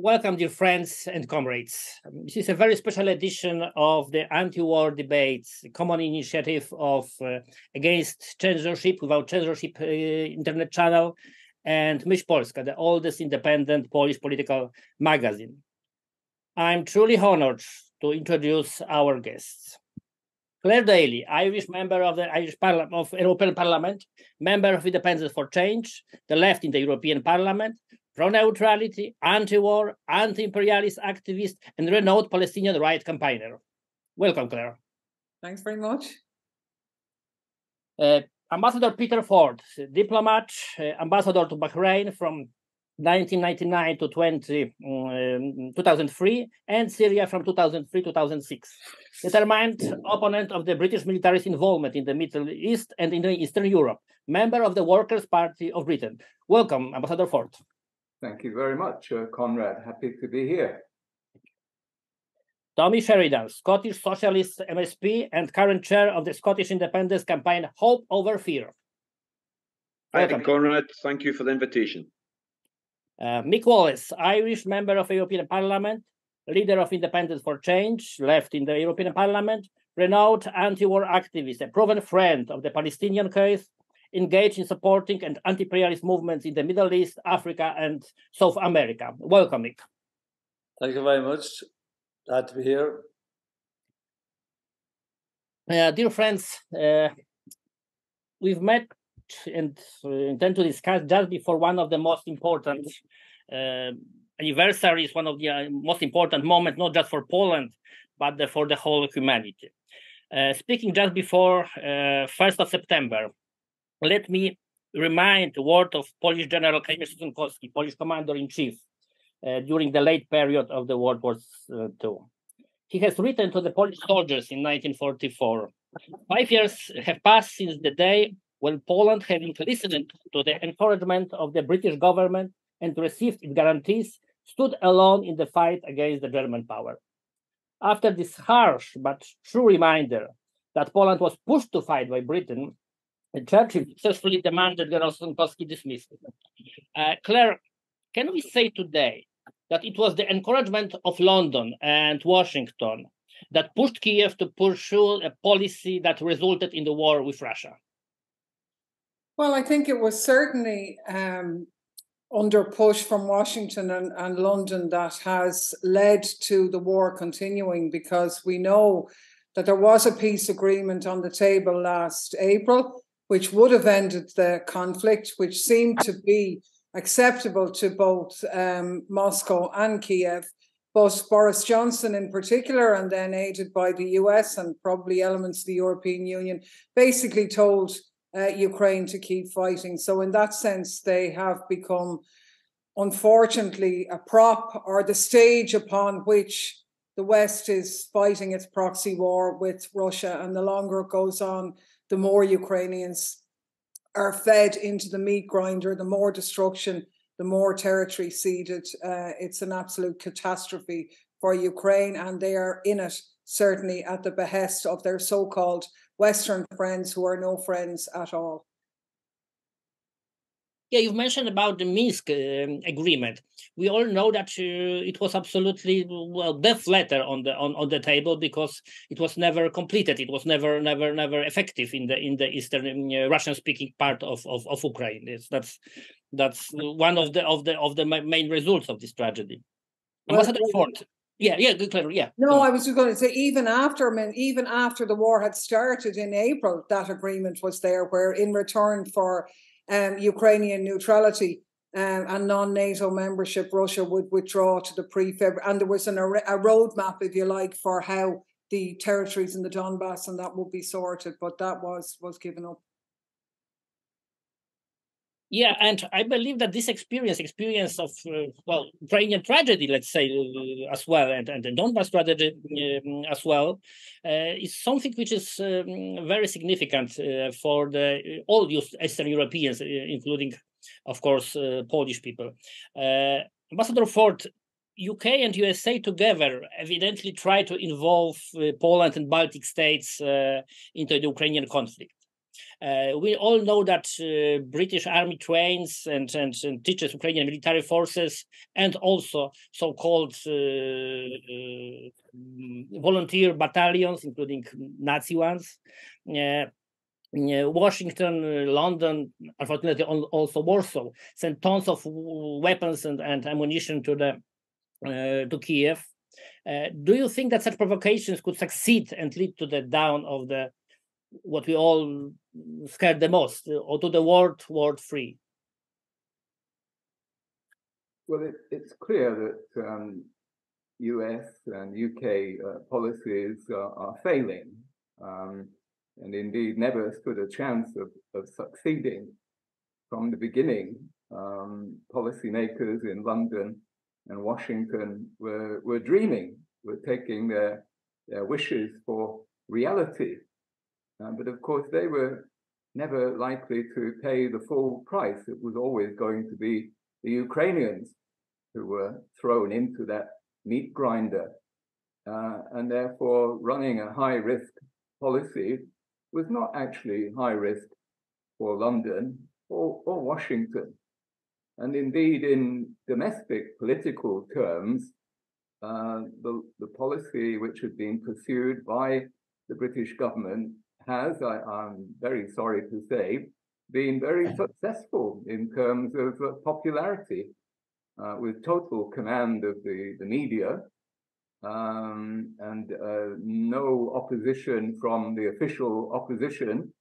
Welcome, dear friends and comrades. This is a very special edition of the anti-war debates, a common initiative of against censorship, without censorship internet channel, and Myśli Polska, the oldest independent Polish political magazine. I'm truly honored to introduce our guests. Clare Daly, Irish member of the European Parliament, member of Independence for Change, the left in the European Parliament, pro-neutrality, anti-war, anti-imperialist activist, and renowned Palestinian rights campaigner. Welcome, Clare. Thanks very much. Ambassador Peter Ford, diplomat, ambassador to Bahrain from 1999 to 2003, and Syria from 2003-2006. Determined opponent of the British military's involvement in the Middle East and in Eastern Europe, member of the Workers' Party of Britain. Welcome, Ambassador Ford. Thank you very much, Konrad. Happy to be here. Tommy Sheridan, Scottish Socialist MSP and current chair of the Scottish independence campaign Hope Over Fear. Hi, Konrad. Thank you for the invitation. Mick Wallace, Irish member of the European Parliament, leader of Independence for Change, left in the European Parliament, renowned anti-war activist, a proven friend of the Palestinian case, engaged in supporting and anti-imperialist movements in the Middle East, Africa, and South America. Welcome, Mick. Thank you very much. Glad to be here. Dear friends, we've met and intend to discuss just before one of the most important anniversaries, one of the most important moments, not just for Poland, but for the whole humanity. Speaking just before 1st of September, let me remind the word of Polish General Kazimierz Sosnkowski, Polish Commander-in-Chief, during the late period of the World War II. He has written to the Polish soldiers in 1944. 5 years have passed since the day when Poland, having listened to the encouragement of the British government and received its guarantees, stood alone in the fight against the German power. After this harsh but true reminder that Poland was pushed to fight by Britain, Churchill successfully demanded General Sosnkowski dismissal. Clare, can we say today that it was the encouragement of London and Washington that pushed Kiev to pursue a policy that resulted in the war with Russia? Well, I think it was certainly under push from Washington and London that has led to the war continuing, because we know that there was a peace agreement on the table last April, which would have ended the conflict, which seemed to be acceptable to both Moscow and Kiev. But Boris Johnson in particular, and then aided by the US and probably elements of the European Union, basically told Ukraine to keep fighting. So in that sense, they have become, unfortunately, a prop or the stage upon which the West is fighting its proxy war with Russia. And the longer it goes on, the more Ukrainians are fed into the meat grinder, the more destruction, the more territory ceded. It's an absolute catastrophe for Ukraine, and they are in it certainly at the behest of their so-called Western friends who are no friends at all. Yeah, you've mentioned about the Minsk agreement. We all know that it was absolutely death letter on the table, because it was never completed. It was never effective in the eastern Russian-speaking part of Ukraine. That's one of the main results of this tragedy. Well, Ambassador Ford. Yeah, Claire, yeah. No, I was just going to say, even after the war had started in April, that agreement was there, where in return for Ukrainian neutrality and non-NATO membership, Russia would withdraw to the pre-February, and there was a roadmap, if you like, for how the territories in the Donbass and that would be sorted, but that was given up. Yeah, and I believe that this experience of Ukrainian tragedy, let's say, as well, and the Donbass tragedy as well, is something which is very significant for all Eastern Europeans, including, of course, Polish people. Ambassador Ford, UK and USA together evidently try to involve Poland and Baltic states into the Ukrainian conflict. We all know that British Army trains and teaches Ukrainian military forces and also so-called volunteer battalions, including Nazi ones. Washington, London, unfortunately also Warsaw, sent tons of weapons and ammunition to Kiev. Do you think that such provocations could succeed and lead to the down of the what we all scared the most, or to the World War III? Well, it's clear that US and UK policies are failing, and indeed never stood a chance of succeeding. From the beginning, policymakers in London and Washington were dreaming, were taking their wishes for reality. But of course, they were never likely to pay the full price. It was always going to be the Ukrainians who were thrown into that meat grinder. And therefore, running a high-risk policy was not actually high risk for London or Washington. And indeed, in domestic political terms, the policy which had been pursued by the British government has, I'm very sorry to say, been very successful in terms of popularity, with total command of the media, and no opposition from the official opposition.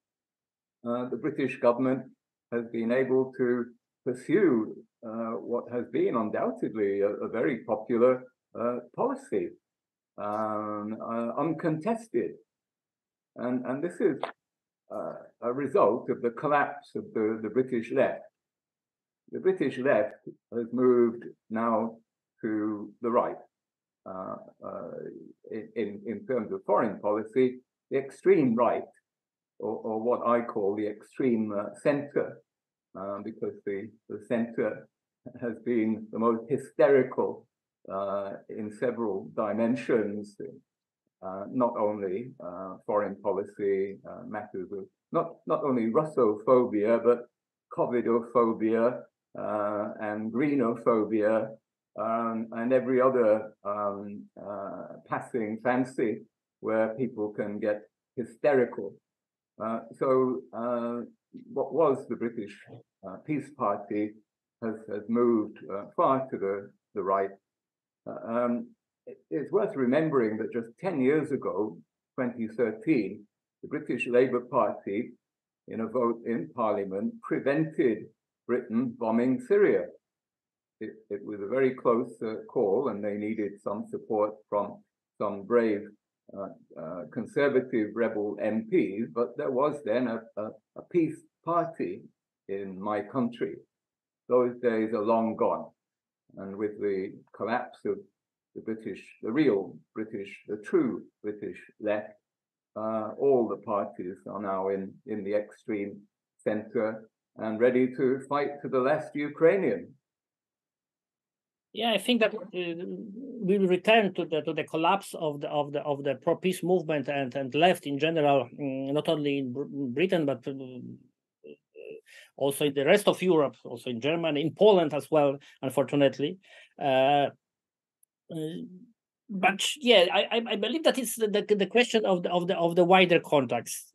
The British government has been able to pursue what has been undoubtedly a very popular policy, uncontested. And this is a result of the collapse of the British left. The British left has moved now to the right. In terms of foreign policy, the extreme right, or what I call the extreme center, because the center has been the most hysterical in several dimensions, not only foreign policy matters of not only Russophobia, but Covidophobia and Greenophobia, and every other passing fancy where people can get hysterical. So what was the British Peace Party has moved far to the right. It's worth remembering that just 10 years ago, 2013, the British Labour Party, in a vote in Parliament, prevented Britain bombing Syria. It was a very close call, and they needed some support from some brave conservative rebel MPs, but there was then a peace party in my country. Those days are long gone. And with the collapse of the real British, the true British left, all the parties are now in the extreme center and ready to fight to the last Ukrainian. Yeah, I think that we will return to the collapse of the pro-peace movement and left in general, not only in Britain but also in the rest of Europe, also in Germany, in Poland as well, unfortunately. But yeah, I believe that it's the question of the wider context.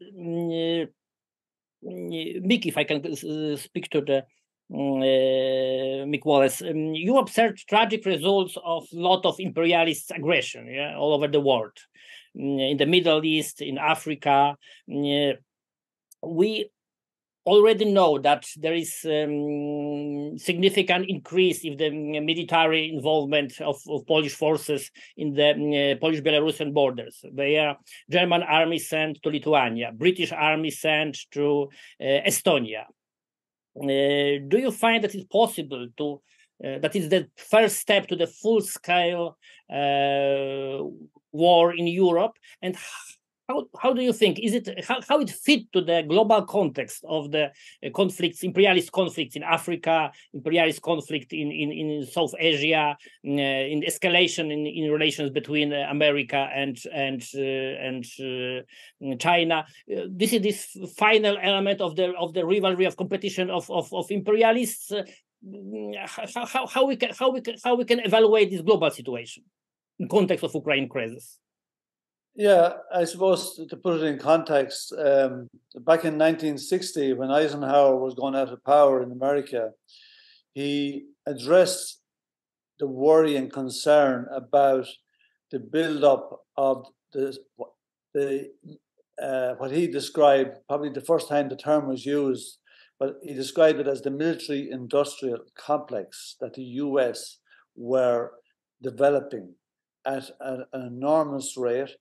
Mick, if I can speak to the Mick Wallace, you observed tragic results of a lot of imperialist aggression, all over the world, in the Middle East, in Africa. We already know that there is significant increase in the military involvement of Polish forces in the Polish-Belarusian borders. They are German army sent to Lithuania, British army sent to Estonia. Do you find that it's possible to, that is the first step to the full-scale war in Europe? And how do you think, is it how it fit to the global context of the conflicts, imperialist conflicts in Africa, imperialist conflict in South Asia, in escalation in relations between America and China? This is this final element of the rivalry of competition of imperialists. How we can evaluate this global situation in context of Ukraine crisis? Yeah, I suppose to put it in context, back in 1960, when Eisenhower was going out of power in America, he addressed the worry and concern about the build-up of what he described, probably the first time the term was used, but he described it as the military-industrial complex that the US were developing at an enormous rate,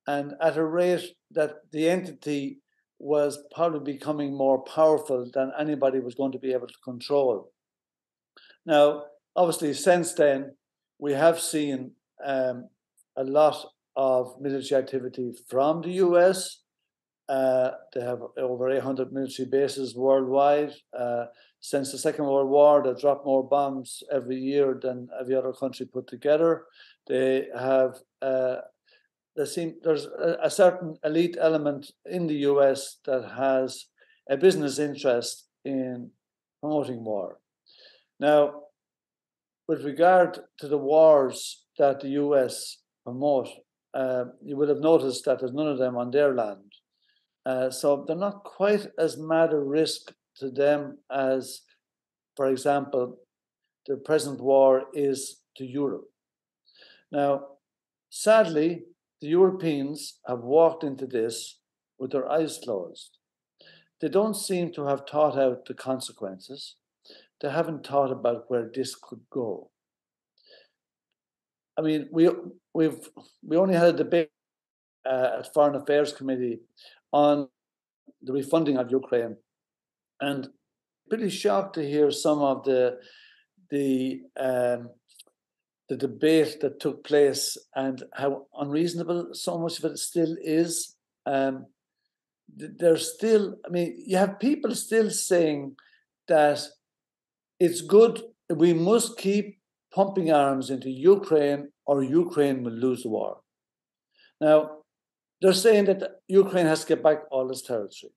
and at a rate that the entity was probably becoming more powerful than anybody was going to be able to control. Now, obviously, since then, we have seen a lot of military activity from the US. They have over 800 military bases worldwide. Since the Second World War, they dropped more bombs every year than every other country put together. They have there's a certain elite element in the US that has a business interest in promoting war. Now, with regard to the wars that the US promote, you will have noticed that there's none of them on their land. So they're not quite as mad a risk to them as, for example, the present war is to Europe. Now, sadly, the Europeans have walked into this with their eyes closed. They don't seem to have thought out the consequences. They haven't thought about where this could go. I mean, we only had a debate at Foreign Affairs Committee on the refunding of Ukraine, and pretty shocked to hear some of the debate that took place and how unreasonable so much of it still is. There's still, I mean, you have people still saying that it's good, we must keep pumping arms into Ukraine or Ukraine will lose the war. Now, they're saying that Ukraine has to get back all its territory.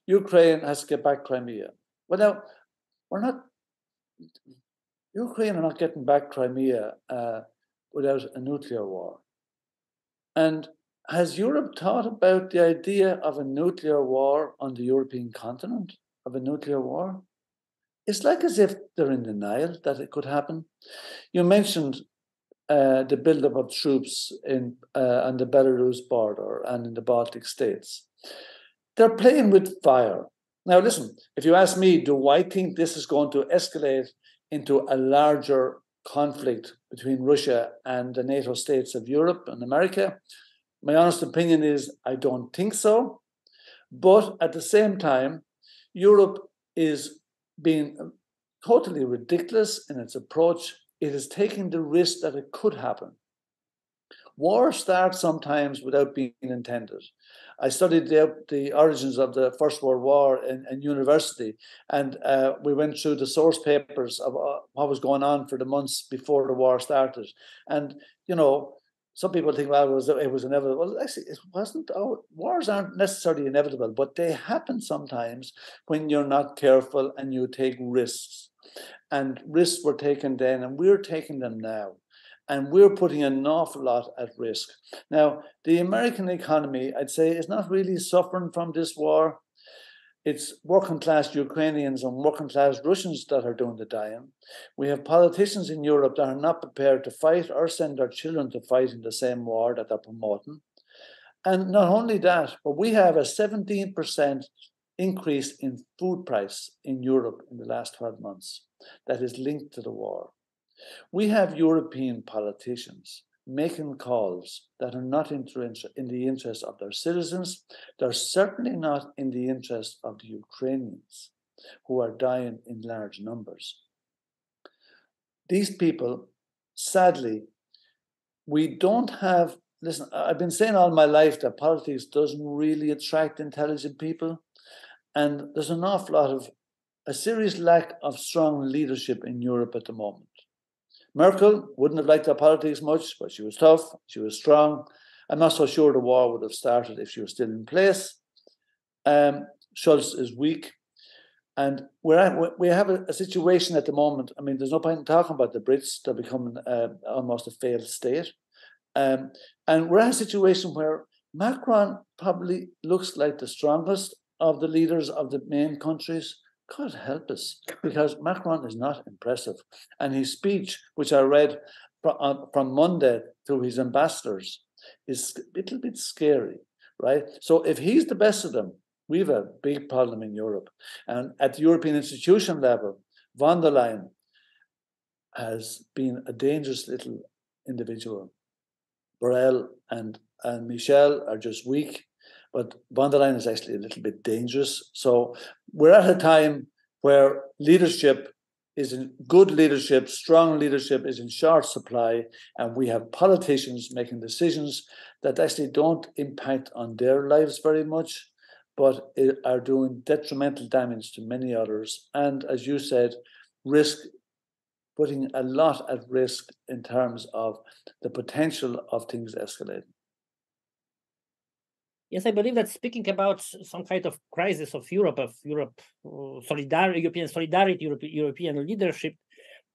Ukraine has to get back Crimea. Well, now, Ukraine are not getting back Crimea without a nuclear war. And has Europe thought about the idea of a nuclear war on the European continent, of a nuclear war? It's like as if they're in denial that it could happen. You mentioned the buildup of troops on the Belarus border and in the Baltic states. They're playing with fire. Now, listen, if you ask me, do I think this is going to escalate into a larger conflict between Russia and the NATO states of Europe and America? My honest opinion is I don't think so. But at the same time, Europe is being totally ridiculous in its approach. It is taking the risk that it could happen. War starts sometimes without being intended. I studied the origins of the First World War in university, and we went through the source papers of what was going on for the months before the war started. And, you know, some people think, well, it was inevitable. Well, actually, it wasn't. Wars aren't necessarily inevitable, but they happen sometimes when you're not careful and you take risks. And risks were taken then, and we're taking them now. And we're putting an awful lot at risk. Now, the American economy, I'd say, is not really suffering from this war. It's working class Ukrainians and working class Russians that are doing the dying. We have politicians in Europe that are not prepared to fight or send their children to fight in the same war that they're promoting. And not only that, but we have a 17% increase in food price in Europe in the last 12 months that is linked to the war. We have European politicians making calls that are not in the interest of their citizens. They're certainly not in the interest of the Ukrainians who are dying in large numbers. These people, sadly, we don't have listen, I've been saying all my life that politics doesn't really attract intelligent people. And there's an awful lot of a serious lack of strong leadership in Europe at the moment. Merkel wouldn't have liked our politics much, but she was tough, she was strong. I'm not so sure the war would have started if she was still in place. Scholz is weak. And we have a situation at the moment. I mean, there's no point in talking about the Brits. They're becoming almost a failed state. And we're at a situation where Macron probably looks like the strongest of the leaders of the main countries. God help us, because Macron is not impressive. And his speech, which I read from Monday through his ambassadors, is a little bit scary, right? So if he's the best of them, we have a big problem in Europe. And at the European institution level, von der Leyen has been a dangerous little individual. Borrell and Michel are just weak, but von der Leyen is actually a little bit dangerous. So we're at a time where leadership good leadership, strong leadership is in short supply, and we have politicians making decisions that actually don't impact on their lives very much, but are doing detrimental damage to many others. And as you said, putting a lot at risk in terms of the potential of things escalating. Yes, I believe that speaking about some kind of crisis of Europe, European solidarity, European leadership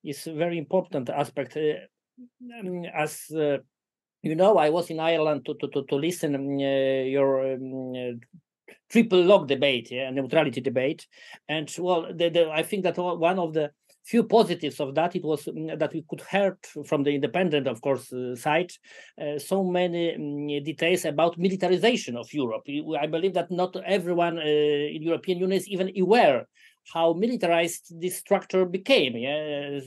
is a very important aspect. As you know, I was in Ireland to listen your triple lock debate, neutrality debate, and well, I think that one of the few positives of that, it was that we could hear from the independent, of course, side, so many details about militarization of Europe. I believe that not everyone in European Union is even aware how militarized this structure became,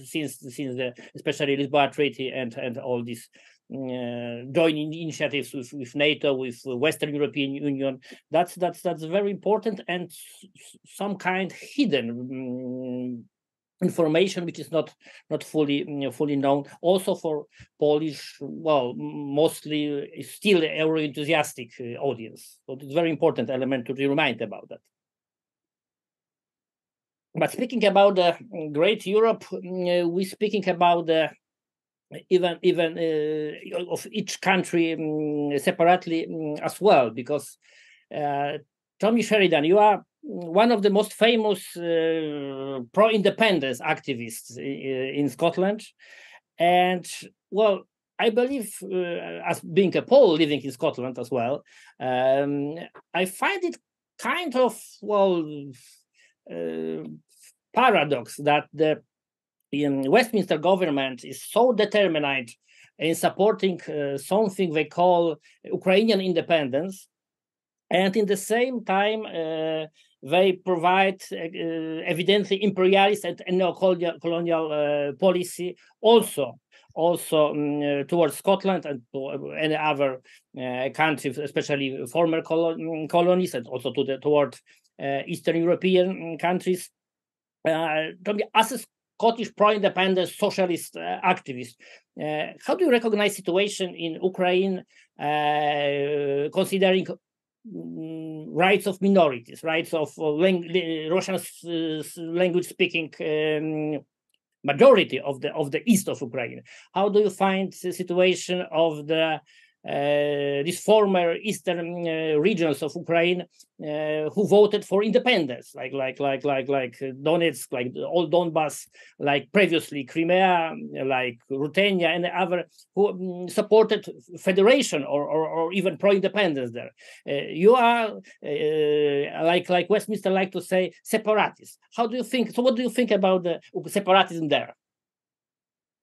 since the especially Lisbon Treaty and all these joining initiatives with NATO, with Western European Union. That's very important, and some kind hidden information which is not fully known, also for Polish, well, mostly still euro enthusiastic audience. So it's a very important element to remind about that. But speaking about the great Europe, we're speaking about the even of each country separately as well, because Tommy Sheridan, you are one of the most famous pro-independence activists in Scotland. And, well, I believe, as being a Pole living in Scotland as well, I find it kind of, well, paradox that the Westminster government is so determined in supporting something they call Ukrainian independence, and in the same time, they provide evidently imperialist and neo-colonial policy also towards Scotland and to any other countries, especially former colonies, and also toward Eastern European countries. As a Scottish pro-independence socialist activist, how do you recognize situation in Ukraine, considering rights of minorities, rights of Russian language speaking majority of the east of Ukraine? How do you find the situation of these former eastern regions of Ukraine who voted for independence, like Donetsk, like the old Donbass, like previously Crimea, like Ruthenia, and other who supported federation or even pro-independence there? You are like Westminster like to say separatist. How do you think? So what do you think about the separatism there?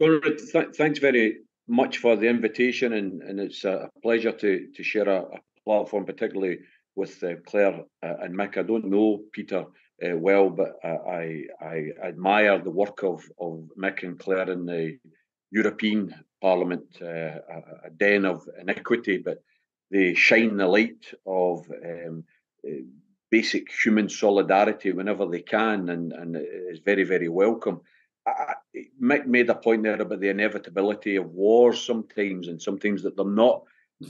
Konrad, thanks very much for the invitation, and it's a pleasure to share a platform, particularly with Claire and Mick. I don't know Peter well, but I admire the work of Mick and Claire in the European Parliament, a den of iniquity, but they shine the light of basic human solidarity whenever they can, and it's very, very welcome. Mick made a point there about the inevitability of wars sometimes, and sometimes that they're not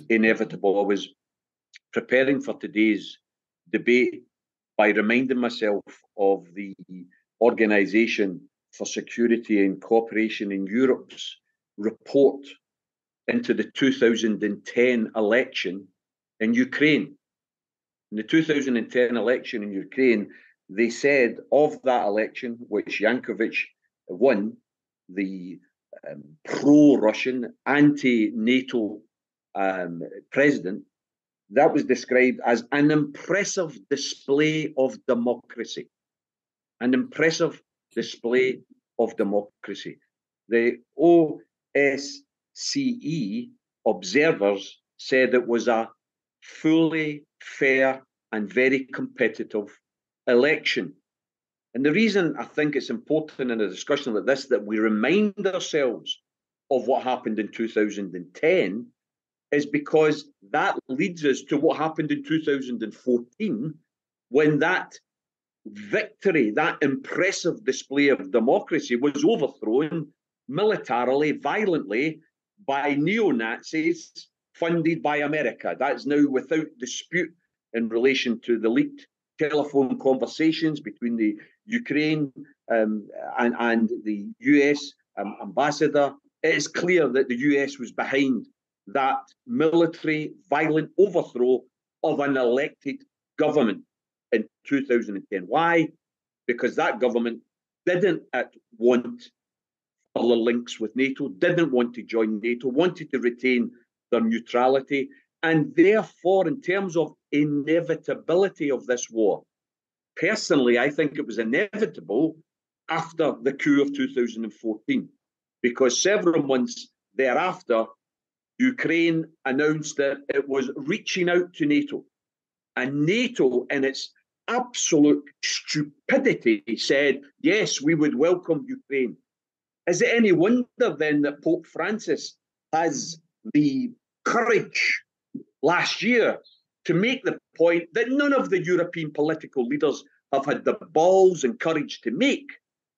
inevitable. I was preparing for today's debate by reminding myself of the Organisation for Security and Cooperation in Europe's report into the 2010 election in Ukraine. In the 2010 election in Ukraine, they said of that election, which Yanukovych won, the pro-Russian, anti-NATO president, that was described as an impressive display of democracy. An impressive display of democracy. The OSCE observers said it was a fully fair and very competitive election. And the reason I think it's important in a discussion like this that we remind ourselves of what happened in 2010 is because that leads us to what happened in 2014 when that victory, that impressive display of democracy was overthrown militarily, violently by neo-Nazis funded by America. That's now without dispute in relation to the leaked telephone conversations between the Ukraine and the US ambassador. It is clear that the US was behind that military violent overthrow of an elected government in 2010. Why? Because that government didn't want further links with NATO, didn't want to join NATO, wanted to retain their neutrality. And therefore, in terms of inevitability of this war, personally, I think it was inevitable after the coup of 2014, because several months thereafter, Ukraine announced that it was reaching out to NATO. And NATO, in its absolute stupidity, said, yes, we would welcome Ukraine. Is it any wonder then that Pope Francis has the courage last year to make the point that none of the European political leaders have had the balls and courage to make,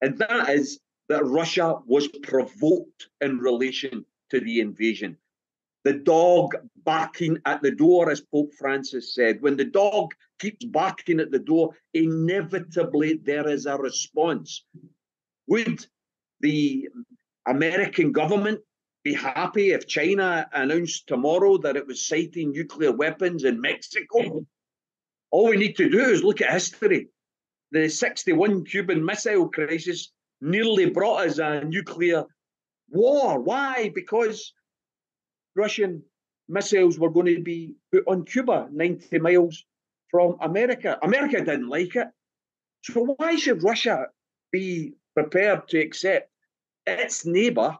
and that is that Russia was provoked in relation to the invasion. The dog barking at the door, as Pope Francis said. When the dog keeps barking at the door, inevitably there is a response. Would the American government be happy if China announced tomorrow that it was sighting nuclear weapons in Mexico? All we need to do is look at history. The 61 Cuban Missile Crisis nearly brought us a nuclear war. Why? Because Russian missiles were going to be put on Cuba, 90 miles from America. America didn't like it. So why should Russia be prepared to accept its neighbour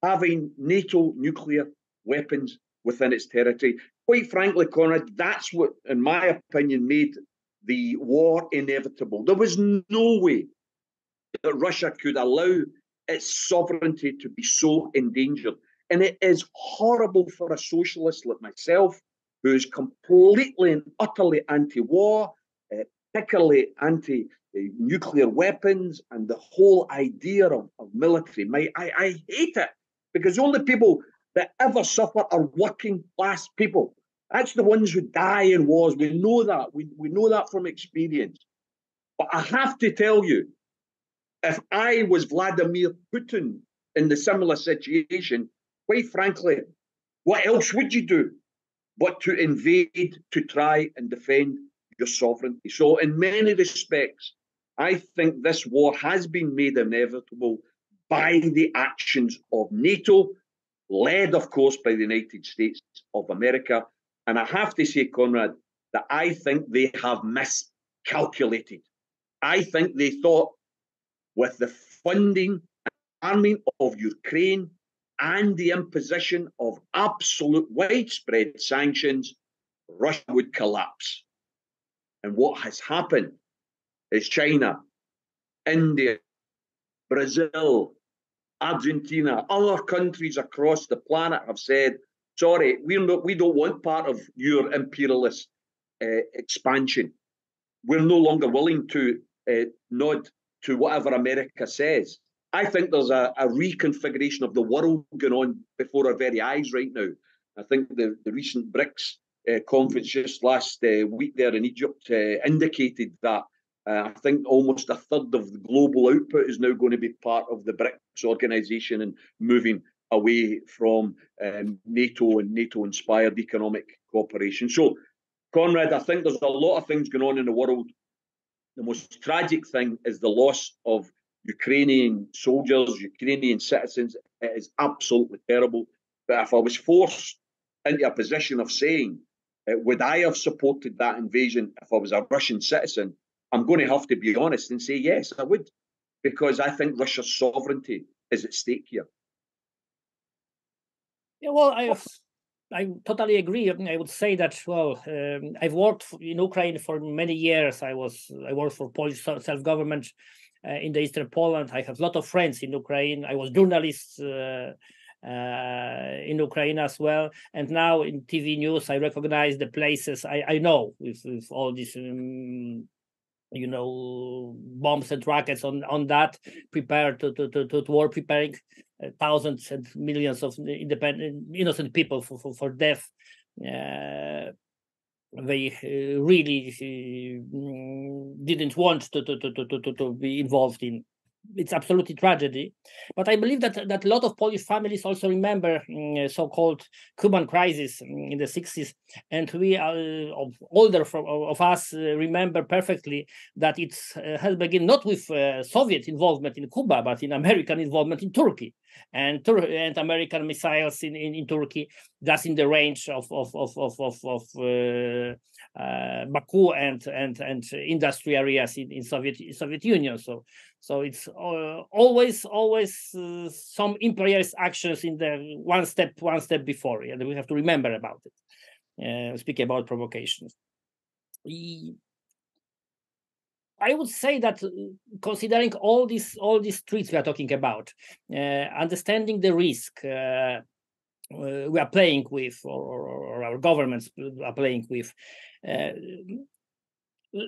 having NATO nuclear weapons within its territory? Quite frankly, Conrad, that's what, in my opinion, made the war inevitable. There was no way that Russia could allow its sovereignty to be so endangered. And it is horrible for a socialist like myself, who is completely and utterly anti-war, particularly anti-nuclear weapons and the whole idea of military might. I hate it, because the only people that ever suffer are working class people. That's the ones who die in wars. We know that. We know that from experience. But I have to tell you, if I was Vladimir Putin in the similar situation, quite frankly, what else would you do but to invade, to try and defend your sovereignty? So in many respects, I think this war has been made inevitable by the actions of NATO, led, of course, by the United States of America. And I have to say, Conrad, that I think they have miscalculated. I think they thought with the funding and arming of Ukraine and the imposition of absolute widespread sanctions, Russia would collapse. And what has happened is China, India, Brazil, Argentina, other countries across the planet have said, sorry, we don't want part of your imperialist expansion. We're no longer willing to nod to whatever America says. I think there's a reconfiguration of the world going on before our very eyes right now. I think the recent BRICS conference just last week there in Egypt indicated that I think almost a third of the global output is now going to be part of the BRICS organization and moving away from NATO and NATO-inspired economic cooperation. So, Conrad, I think there's a lot of things going on in the world. The most tragic thing is the loss of Ukrainian soldiers, Ukrainian citizens. It is absolutely terrible. But if I was forced into a position of saying, would I have supported that invasion if I was a Russian citizen? I'm going to have to be honest and say, yes, I would, because I think Russia's sovereignty is at stake here. Yeah, well, I totally agree. I would say that, well, I've worked in Ukraine for many years. I worked for Polish self-government in the eastern Poland. I have a lot of friends in Ukraine. I was journalist in Ukraine as well. And now in TV news, I recognize the places I know with all these, bombs and rockets on that, prepared to war, preparing thousands and millions of innocent people for death. They really didn't want to be involved in. It's absolutely tragedy, but I believe that a lot of Polish families also remember so-called Cuban crisis in the 60s, and we older of us remember perfectly that it has begun not with Soviet involvement in Cuba, but in American involvement in Turkey, and American missiles in Turkey, just in the range of Baku and industry areas in Soviet Union. So it's always some imperialist actions in the one step before, and we have to remember about it. Speak about provocations. I would say that considering all these threats we are talking about, understanding the risk we are playing with, or our governments are playing with.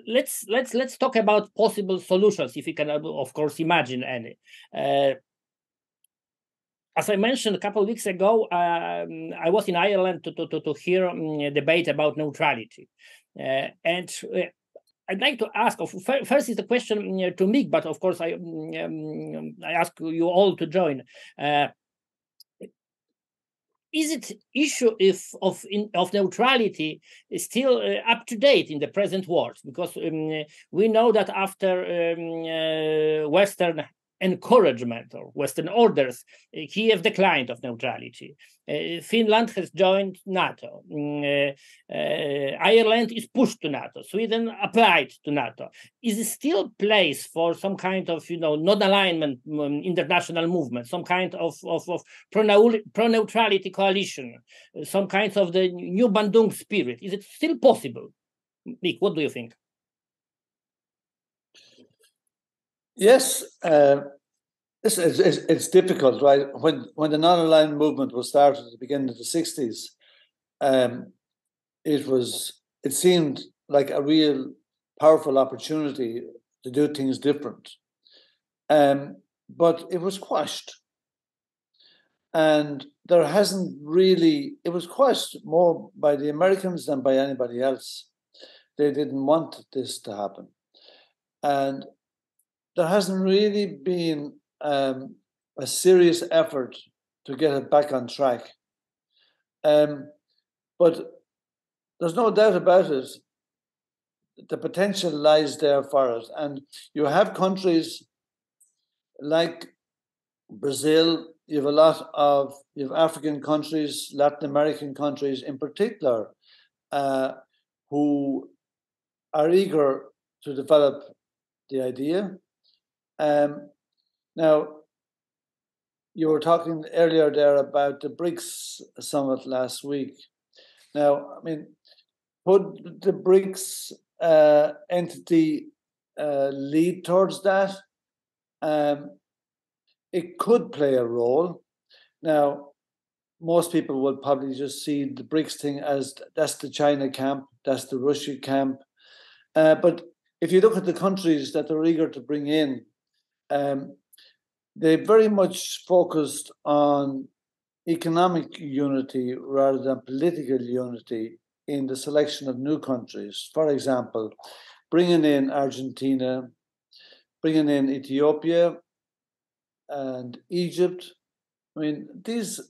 Let's talk about possible solutions, if you can, of course, imagine any. As I mentioned a couple of weeks ago, I was in Ireland to hear a debate about neutrality, and I'd like to ask. First is the question to me, but of course I ask you all to join. Is it issue of neutrality is still up to date in the present world? Because we know that after Western encouragement or Western orders, Kiev declined of neutrality. Finland has joined NATO. Ireland is pushed to NATO. Sweden applied to NATO. Is it still place for some kind of non-alignment international movement, some kind of pro-neutrality coalition, some kind of the new Bandung spirit? Is it still possible? Nick, what do you think? Yes, it's difficult, right? When the non-aligned movement was started at the beginning of the 60s, it seemed like a real powerful opportunity to do things different, but it was quashed, and it was quashed more by the Americans than by anybody else. They didn't want this to happen, and there hasn't really been a serious effort to get it back on track. But there's no doubt about it. The potential lies there for it. And you have countries like Brazil, you have African countries, Latin American countries in particular, who are eager to develop the idea. Now, you were talking earlier there about the BRICS summit last week. Now, I mean, could the BRICS entity lead towards that? It could play a role. Now, most people will probably just see the BRICS thing as that's the China camp, that's the Russia camp. But if you look at the countries that they're eager to bring in, they very much focused on economic unity rather than political unity in the selection of new countries. For example, bringing in Argentina, bringing in Ethiopia and Egypt. I mean, these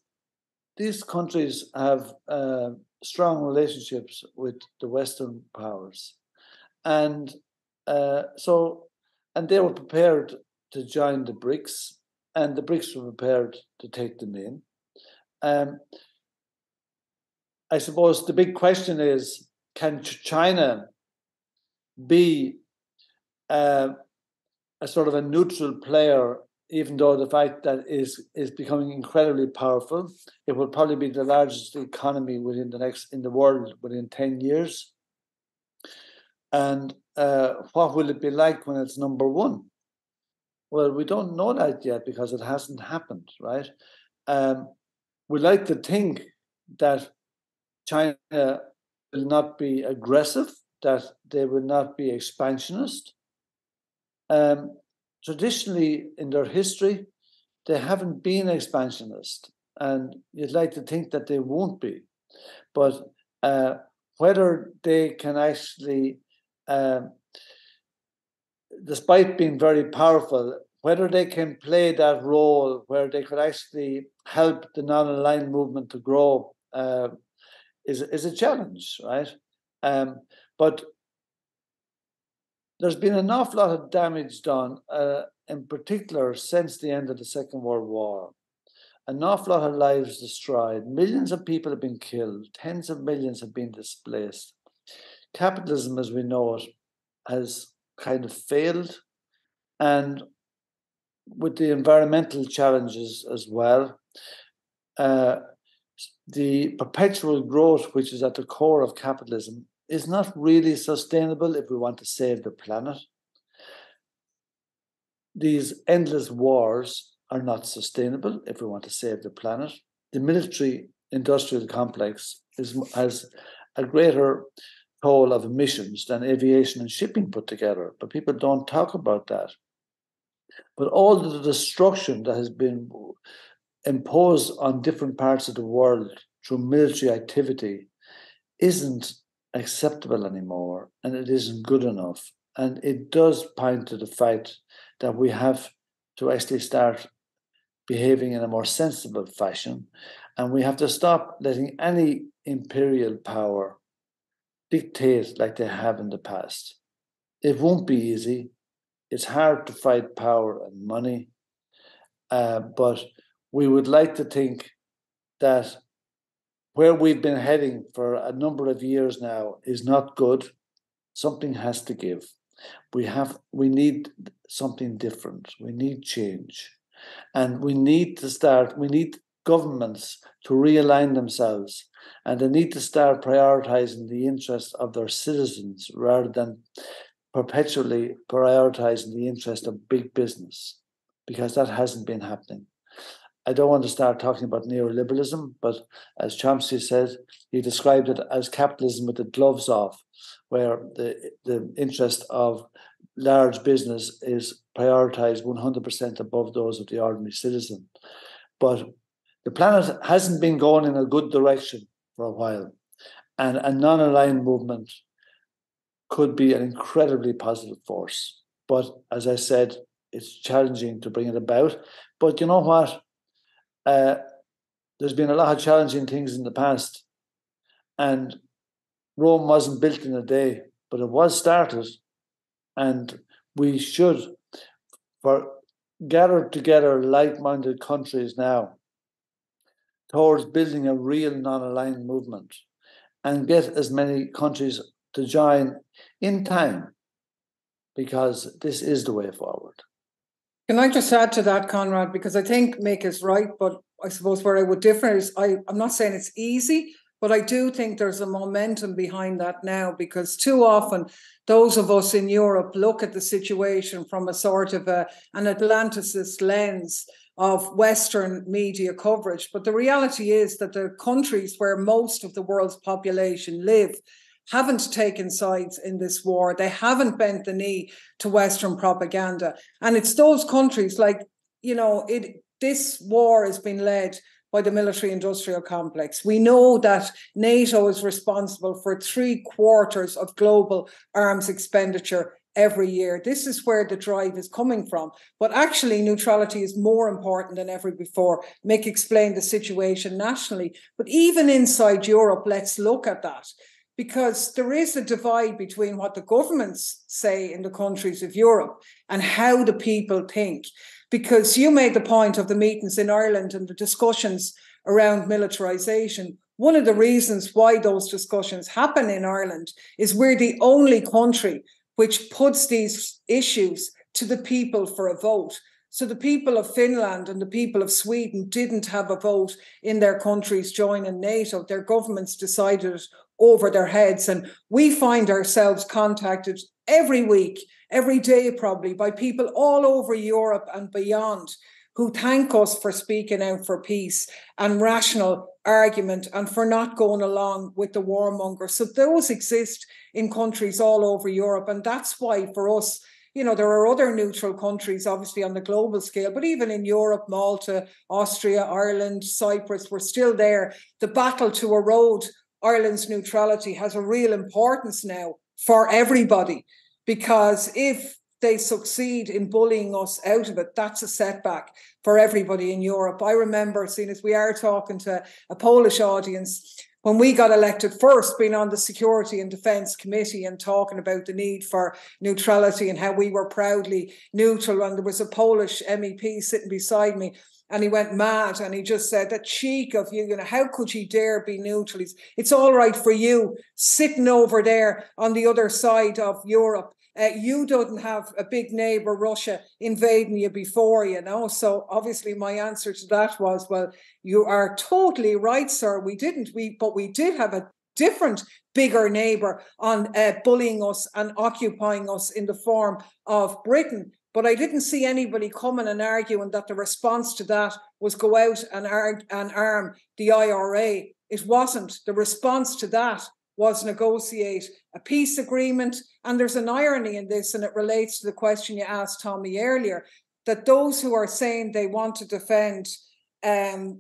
countries have strong relationships with the Western powers. And and they were prepared to join the BRICS, and the BRICS were prepared to take them in. I suppose the big question is, can China be a sort of a neutral player, even though the fact that is becoming incredibly powerful? It will probably be the largest economy in the world within 10 years. And what will it be like when it's number one? Well, we don't know that yet because it hasn't happened, right? We like to think that China will not be aggressive, that they will not be expansionist. Traditionally, in their history, they haven't been expansionist, and you'd like to think that they won't be. But whether they can actually, despite being very powerful, whether they can play that role where they could actually help the non-aligned movement to grow is a challenge, right? But there's been an awful lot of damage done, in particular since the end of the Second World War. An awful lot of lives destroyed. Millions of people have been killed. Tens of millions have been displaced. Capitalism, as we know it, has kind of failed. And with the environmental challenges as well, the perpetual growth, which is at the core of capitalism, is not really sustainable if we want to save the planet. These endless wars are not sustainable if we want to save the planet. The military-industrial complex has a greater toll of emissions than aviation and shipping put together, but people don't talk about that. But all the destruction that has been imposed on different parts of the world through military activity isn't acceptable anymore, and it isn't good enough. And it does point to the fact that we have to actually start behaving in a more sensible fashion, and we have to stop letting any imperial power dictate like they have in the past. It won't be easy. It's hard to fight power and money, but we would like to think that where we've been heading for a number of years now is not good. Something has to give. We need something different. We need change. And we need governments to realign themselves, and they need to start prioritizing the interests of their citizens rather than perpetually prioritizing the interest of big business, because that hasn't been happening. I don't want to start talking about neoliberalism, but as Chomsky said, he described it as capitalism with the gloves off, where the interest of large business is prioritized 100% above those of the ordinary citizen. But the planet hasn't been going in a good direction for a while, and a non-aligned movement could be an incredibly positive force. But as I said, it's challenging to bring it about. But you know what? There's been a lot of challenging things in the past, and Rome wasn't built in a day, but it was started, and we should gather together like-minded countries now towards building a real non-aligned movement and get as many countries to join in time, because this is the way forward. Can I just add to that, Conrad? Because I think Mick is right, but I suppose where I would differ is I'm not saying it's easy, but I do think there's a momentum behind that now, because too often those of us in Europe look at the situation from a sort of an Atlanticist lens of Western media coverage. But the reality is that the countries where most of the world's population live haven't taken sides in this war. They haven't bent the knee to Western propaganda. And it's those countries like, this war has been led by the military-industrial complex. We know that NATO is responsible for 3/4 of global arms expenditure every year. This is where the drive is coming from. But actually, neutrality is more important than ever before. Mick explained the situation nationally. But even inside Europe, let's look at that. Because there is a divide between what the governments say in the countries of Europe and how the people think. Because you made the point of the meetings in Ireland and the discussions around militarisation. One of the reasons why those discussions happen in Ireland is we're the only country which puts these issues to the people for a vote. So the people of Finland and the people of Sweden didn't have a vote in their countries joining NATO. Their governments decided it over their heads. And we find ourselves contacted every week, every day probably, by people all over Europe and beyond who thank us for speaking out for peace and rational argument and for not going along with the warmonger. So those exist in countries all over Europe. And that's why for us, you know, there are other neutral countries, obviously on the global scale, but even in Europe, Malta, Austria, Ireland, Cyprus, we're still there. The battle to erode Ireland's neutrality has a real importance now for everybody, because if they succeed in bullying us out of it, that's a setback for everybody in Europe. I remember, seeing as we are talking to a Polish audience, when we got elected first, being on the Security and Defence Committee and talking about the need for neutrality and how we were proudly neutral. And there was a Polish MEP sitting beside me, and he went mad, and he just said, the cheek of you, how could you dare be neutral? It's all right for you sitting over there on the other side of Europe. You didn't have a big neighbour, Russia, invading you before, you know. So obviously my answer to that was, well, you are totally right, sir. We didn't, but we did have a different, bigger neighbour on bullying us and occupying us in the form of Britain. But I didn't see anybody coming and arguing that the response to that was go out and arm the IRA. It wasn't. The response to that was negotiate a peace agreement. And there's an irony in this, and it relates to the question you asked Tommy earlier, that those who are saying they want to defend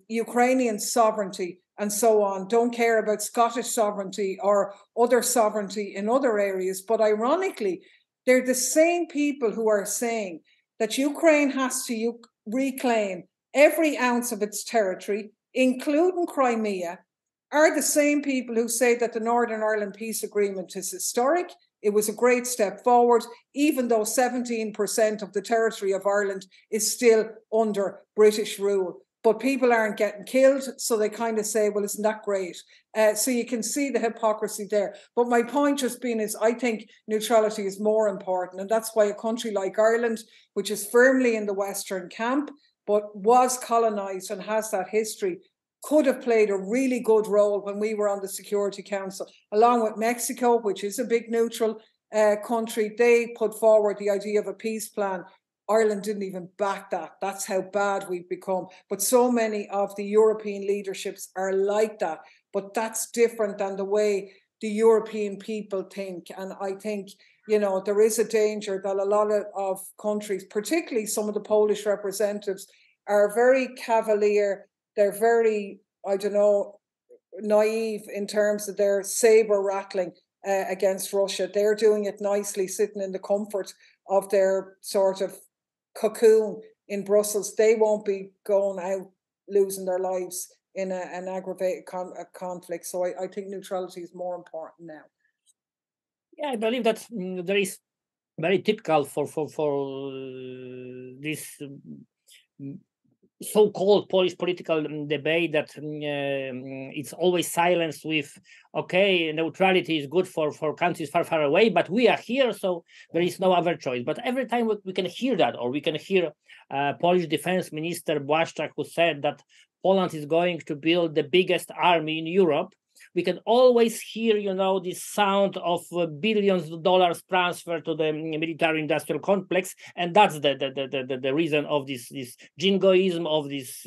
Ukrainian sovereignty and so on don't care about Scottish sovereignty or other sovereignty in other areas. But ironically, they're the same people who are saying that Ukraine has to reclaim every ounce of its territory, including Crimea, are the same people who say that the Northern Ireland Peace Agreement is historic. It was a great step forward, even though 17% of the territory of Ireland is still under British rule. But people aren't getting killed, so they kind of say, well, isn't that great? So you can see the hypocrisy there. But my point just being is, I think neutrality is more important. And that's why a country like Ireland, which is firmly in the Western camp, but was colonised and has that history, could have played a really good role when we were on the Security Council, along with Mexico, which is a big neutral country. They put forward the idea of a peace plan. Ireland didn't even back that. That's how bad we've become. But so many of the European leaderships are like that. But that's different than the way the European people think. And I think, you know, there is a danger that a lot of countries, particularly some of the Polish representatives, are very cavalier. They're very, I don't know, naive in terms of their saber rattling against Russia. They're doing it nicely, sitting in the comfort of their sort of cocoon in Brussels. They won't be going out losing their lives in an aggravated conflict. So I think neutrality is more important now. Yeah, I believe that there is very typical for this so-called Polish political debate that it's always silenced with, okay, neutrality is good for countries far, far away, but we are here, so there is no other choice. But every time we can hear that, or we can hear Polish Defense Minister Błaszczak, who said that Poland is going to build the biggest army in Europe, we can always hear, you know, this sound of billions of dollars transferred to the military-industrial complex, and that's the reason of this jingoism, of this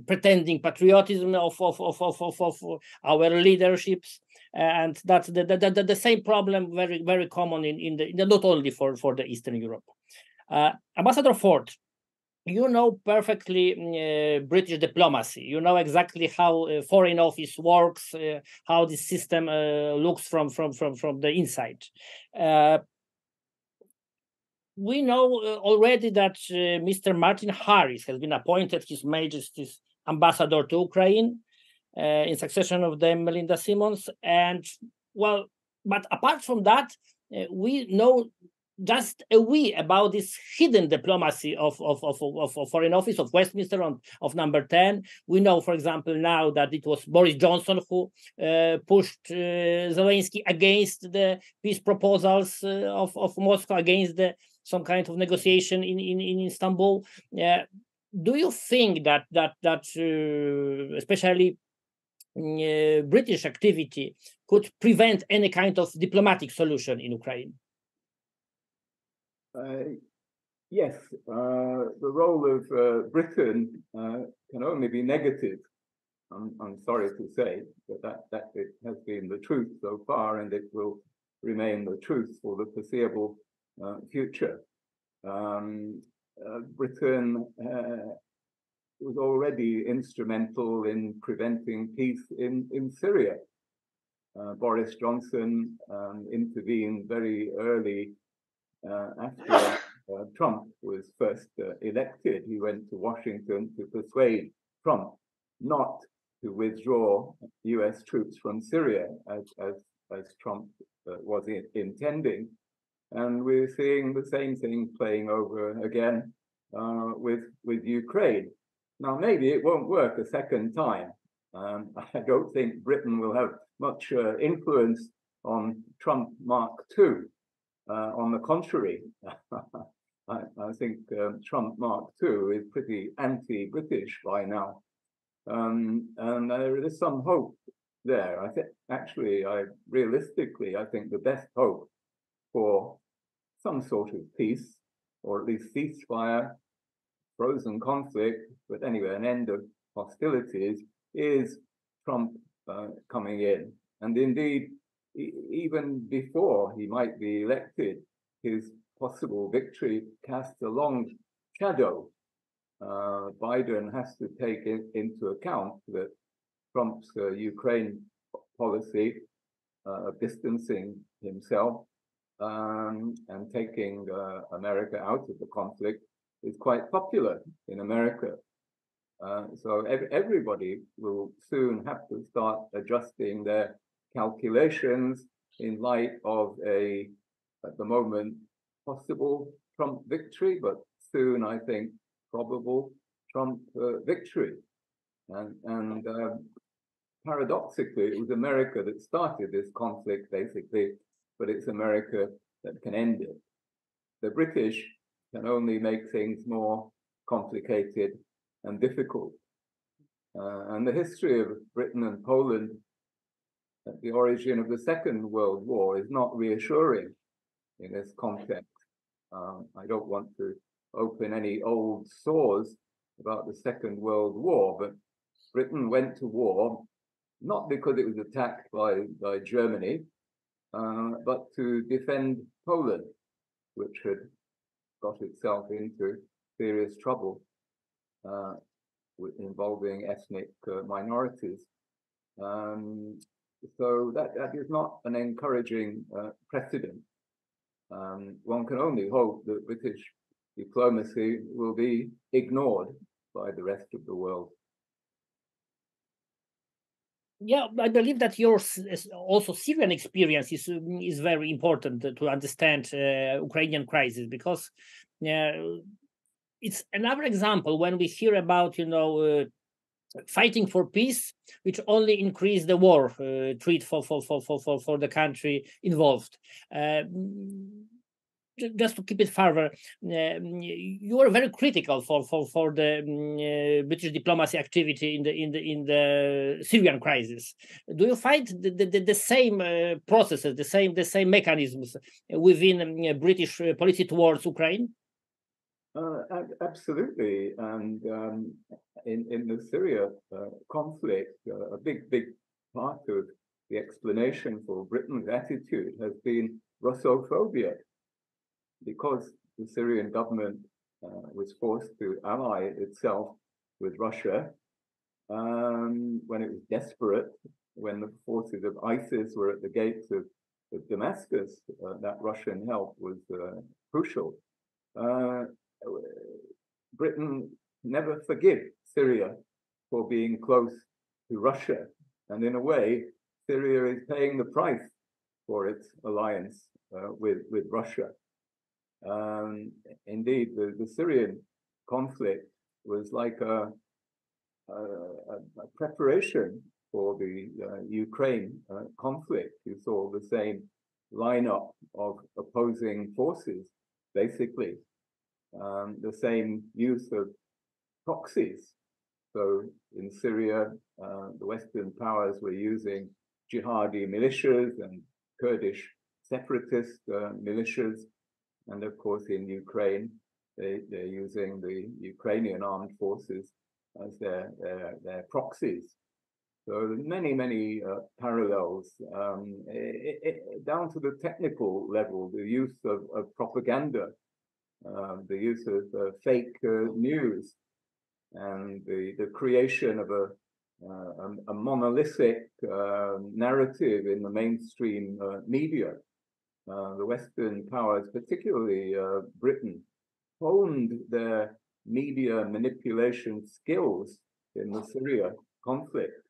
pretending patriotism of our leaderships, and that's the same problem, very, very common in the not only for the Eastern Europe. Ambassador Ford, you know perfectly British diplomacy. You know exactly how foreign office works, how this system looks from the inside. We know already that Mr. Martin Harris has been appointed His Majesty's ambassador to Ukraine in succession of Dame Melinda Simons. And well, but apart from that, we know just a wee about this hidden diplomacy of foreign office of Westminster of number 10. We know, for example, now that it was Boris Johnson who pushed Zelensky against the peace proposals of Moscow, against some kind of negotiation in Istanbul. Do you think that especially British activity could prevent any kind of diplomatic solution in Ukraine? Yes, the role of Britain can only be negative. I'm sorry to say, but that it has been the truth so far, and it will remain the truth for the foreseeable future. Britain was already instrumental in preventing peace in Syria. Boris Johnson intervened very early after Trump was first elected. He went to Washington to persuade Trump not to withdraw US troops from Syria as Trump was intending. And we're seeing the same thing playing over again with Ukraine. Now, maybe it won't work a second time. I don't think Britain will have much influence on Trump Mark II. On the contrary, I think Trump Mark II is pretty anti-British by now. And there is some hope there. I think, actually, realistically, I think the best hope for some sort of peace, or at least ceasefire, frozen conflict, but anyway, an end of hostilities, is Trump coming in. And indeed, even before he might be elected, his possible victory casts a long shadow. Biden has to take into account that Trump's Ukraine policy of distancing himself and taking America out of the conflict is quite popular in America. So everybody will soon have to start adjusting their calculations in light of at the moment, possible Trump victory, but soon, I think, probable Trump victory. And paradoxically, it was America that started this conflict, basically, but it's America that can end it. The British can only make things more complicated and difficult. And the history of Britain and Poland at the origin of the Second World War is not reassuring in this context. I don't want to open any old sores about the Second World War, but Britain went to war not because it was attacked by Germany, but to defend Poland, which had got itself into serious trouble involving ethnic minorities. So that is not an encouraging precedent. One can only hope that British diplomacy will be ignored by the rest of the world. Yeah, I believe that your also Syrian experience is very important to understand Ukrainian crisis, because it's another example when we hear about fighting for peace, which only increase the war threat for the country involved. Just to keep it further, you were very critical for the British diplomacy activity in the Syrian crisis. Do you find the same processes, the same mechanisms within British policy towards Ukraine? Absolutely, and in the Syria conflict, a big part of the explanation for Britain's attitude has been Russophobia, because the Syrian government was forced to ally itself with Russia when it was desperate, when the forces of ISIS were at the gates of Damascus. That Russian help was crucial. Britain never forgive Syria for being close to Russia, and in a way, Syria is paying the price for its alliance with Russia. Indeed, the Syrian conflict was like a preparation for the Ukraine conflict. You saw the same lineup of opposing forces, basically, the same use of proxies. So in Syria, the Western powers were using jihadi militias and Kurdish separatist militias. And of course, in Ukraine, they're using the Ukrainian armed forces as their proxies. So many parallels, down to the technical level, the use of propaganda, the use of fake news, and the creation of a monolithic narrative in the mainstream media. The Western powers, particularly Britain, honed their media manipulation skills in the Syria conflict,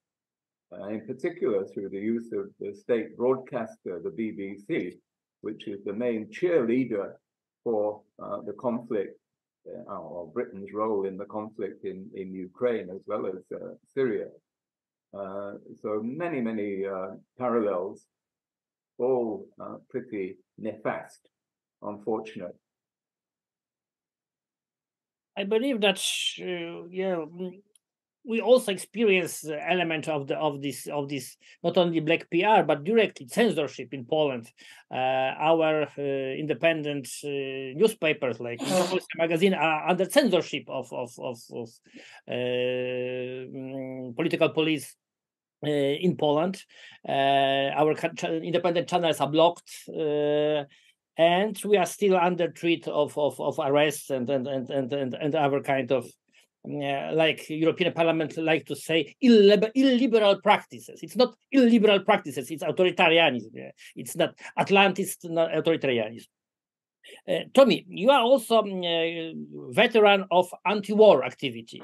in particular through the use of the state broadcaster, the BBC, which is the main cheerleader for the conflict, or Britain's role in the conflict in Ukraine as well as Syria. So many parallels, all pretty nefast, unfortunate. I believe that we also experience the element of this not only black PR but directly censorship in Poland. Our independent newspapers like Polska Magazine are under censorship of political police in Poland. Our independent channels are blocked, and we are still under threat of arrests and other kind of, like European Parliament like to say, illiberal practices. It's not illiberal practices, it's authoritarianism. It's not Atlantist, not authoritarianism. Tommy, you are also a veteran of anti-war activity.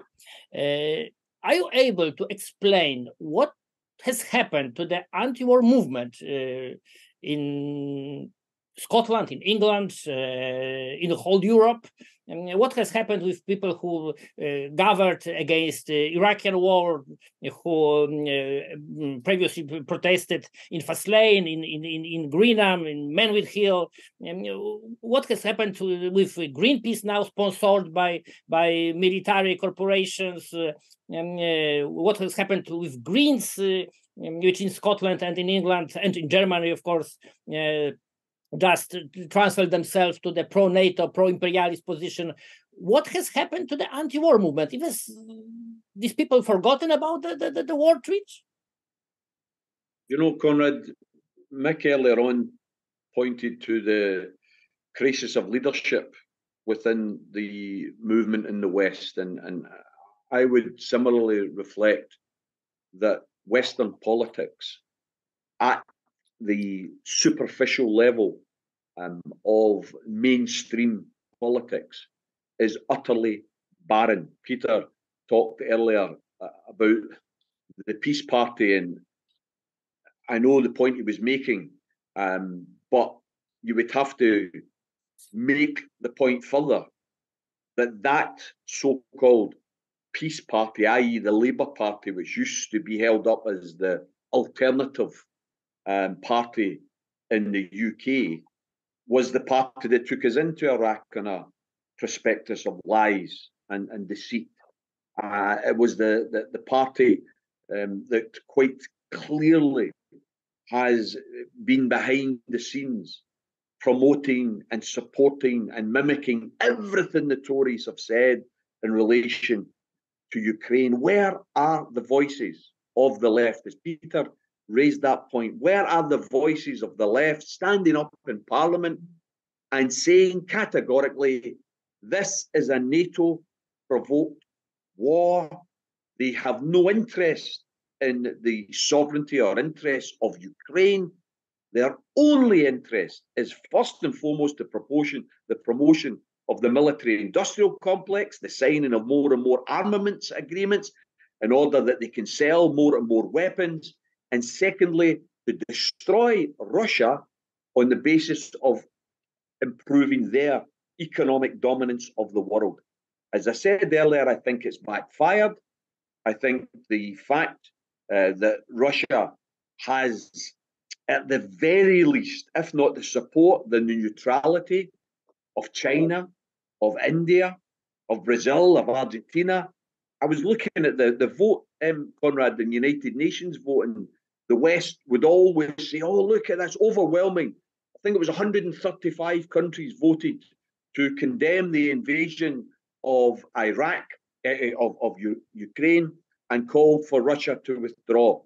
Are you able to explain what has happened to the anti-war movement in Scotland, in England, in the whole Europe? What has happened with people who gathered against the Iraqi war, who previously protested in Faslane, in Greenham, in Menwith Hill? What has happened with Greenpeace, now sponsored by military corporations? What has happened with Greens, which in Scotland and in England and in Germany, of course, just transfer themselves to the pro-NATO, pro-imperialist position? What has happened to the anti-war movement? Has these people forgotten about the war treaty? You know, Conrad, Mick earlier on pointed to the crisis of leadership within the movement in the West, and I would similarly reflect that Western politics at the superficial level of mainstream politics is utterly barren. Peter talked earlier about the Peace Party, and I know the point he was making, but you would have to make the point further that so-called Peace Party, i.e. the Labour Party, which used to be held up as the alternative party in the UK, was the party that took us into Iraq on a prospectus of lies and deceit. It was the party that quite clearly has been behind the scenes, promoting and supporting and mimicking everything the Tories have said in relation to Ukraine. Where are the voices of the left? As Peter raised that point, where are the voices of the left standing up in Parliament and saying categorically This is a NATO-provoked war. They have no interest in the sovereignty or interests of Ukraine. Their only interest is first and foremost the promotion of the military-industrial complex, the signing of more and more armaments agreements in order that they can sell more and more weapons, and secondly, to destroy Russia on the basis of improving their economic dominance of the world. As I said earlier, I think it's backfired. I think the fact that Russia has, at the very least, if not the support, the neutrality of China, of India, of Brazil, of Argentina. I was looking at the vote, Conrad, the United Nations vote, and the West would always say, oh, look at this, overwhelming. I think it was 135 countries voted to condemn the invasion of Iraq, of Ukraine, and called for Russia to withdraw.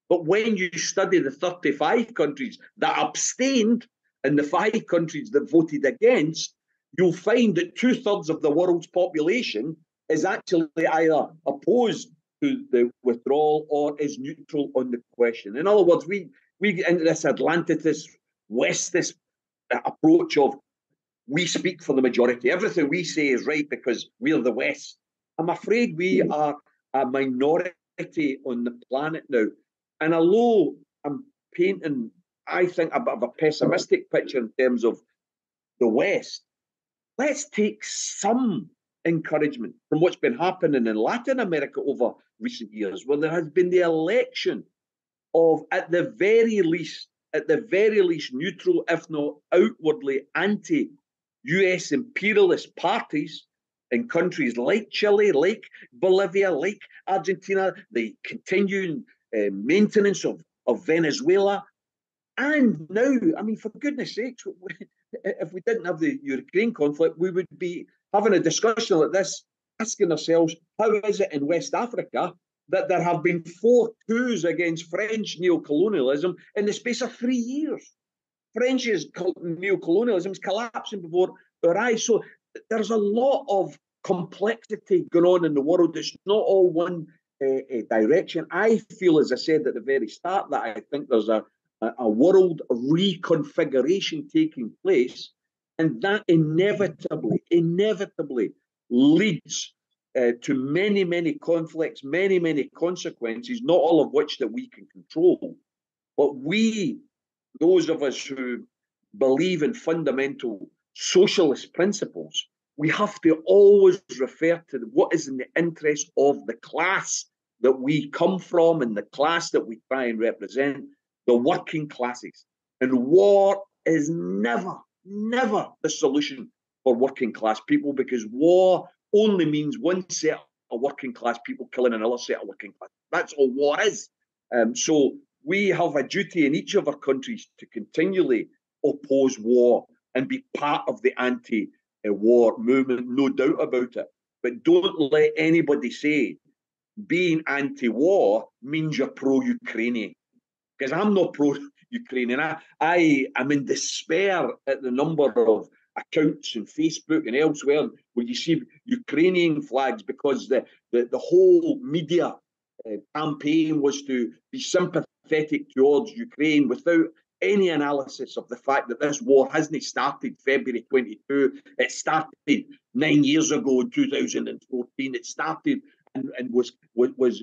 But when you study the 35 countries that abstained and the 5 countries that voted against, you'll find that 2/3 of the world's population is actually either opposed to the withdrawal or is neutral on the question. In other words, we get into this Atlantist, Westist approach of we speak for the majority. Everything we say is right because we're the West. I'm afraid we are a minority on the planet now. And although I'm painting, I think, a bit of a pessimistic picture in terms of the West, let's take some encouragement from what's been happening in Latin America over recent years, where there has been the election of, at the very least, neutral, if not outwardly anti-US imperialist parties in countries like Chile, like Bolivia, like Argentina, the continuing maintenance of Venezuela. And now, I mean, for goodness sakes, if we didn't have the Ukraine conflict, we would be having a discussion like this, asking ourselves, how is it in West Africa that there have been 4 coups against French neocolonialism in the space of 3 years? French's neocolonialism is collapsing before our eyes. So there's a lot of complexity going on in the world. It's not all one direction. I feel, as I said at the very start, that I think there's a world reconfiguration taking place, and that inevitably leads to many conflicts, many consequences, not all of which that we can control. But we, those of us who believe in fundamental socialist principles, we have to always refer to what is in the interest of the class that we come from and the class that we try and represent, the working classes. And war is never the solution for working class people, because war only means one set of working class people killing another set of working class. That's all war is. So we have a duty in each of our countries to continually oppose war and be part of the anti-war movement, no doubt about it. But don't let anybody say being anti-war means you're pro-Ukrainian, because I'm not pro-Ukrainian. I am in despair at the number of accounts on Facebook and elsewhere where you see Ukrainian flags, because the whole media campaign was to be sympathetic towards Ukraine without any analysis of the fact that this war hasn't started February 22. It started 9 years ago in 2014. It started and was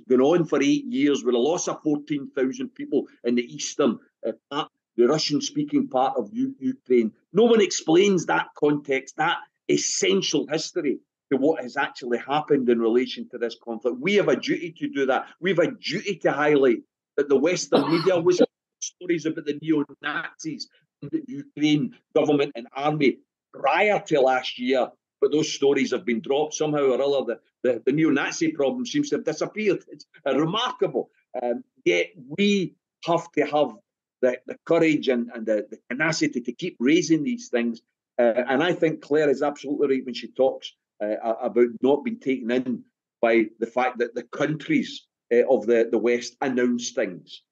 going on for 8 years with a loss of 14,000 people in the eastern part, the Russian-speaking part of Ukraine. No one explains that context, that essential history to what has actually happened in relation to this conflict. We have a duty to do that. We have a duty to highlight that the Western media was stories about the neo-Nazis in the Ukraine government and army prior to last year, but those stories have been dropped somehow or other. The neo-Nazi problem seems to have disappeared. It's remarkable. Yet we have to have the courage and the tenacity to keep raising these things. And I think Claire is absolutely right when she talks about not being taken in by the fact that the countries of the West announce things.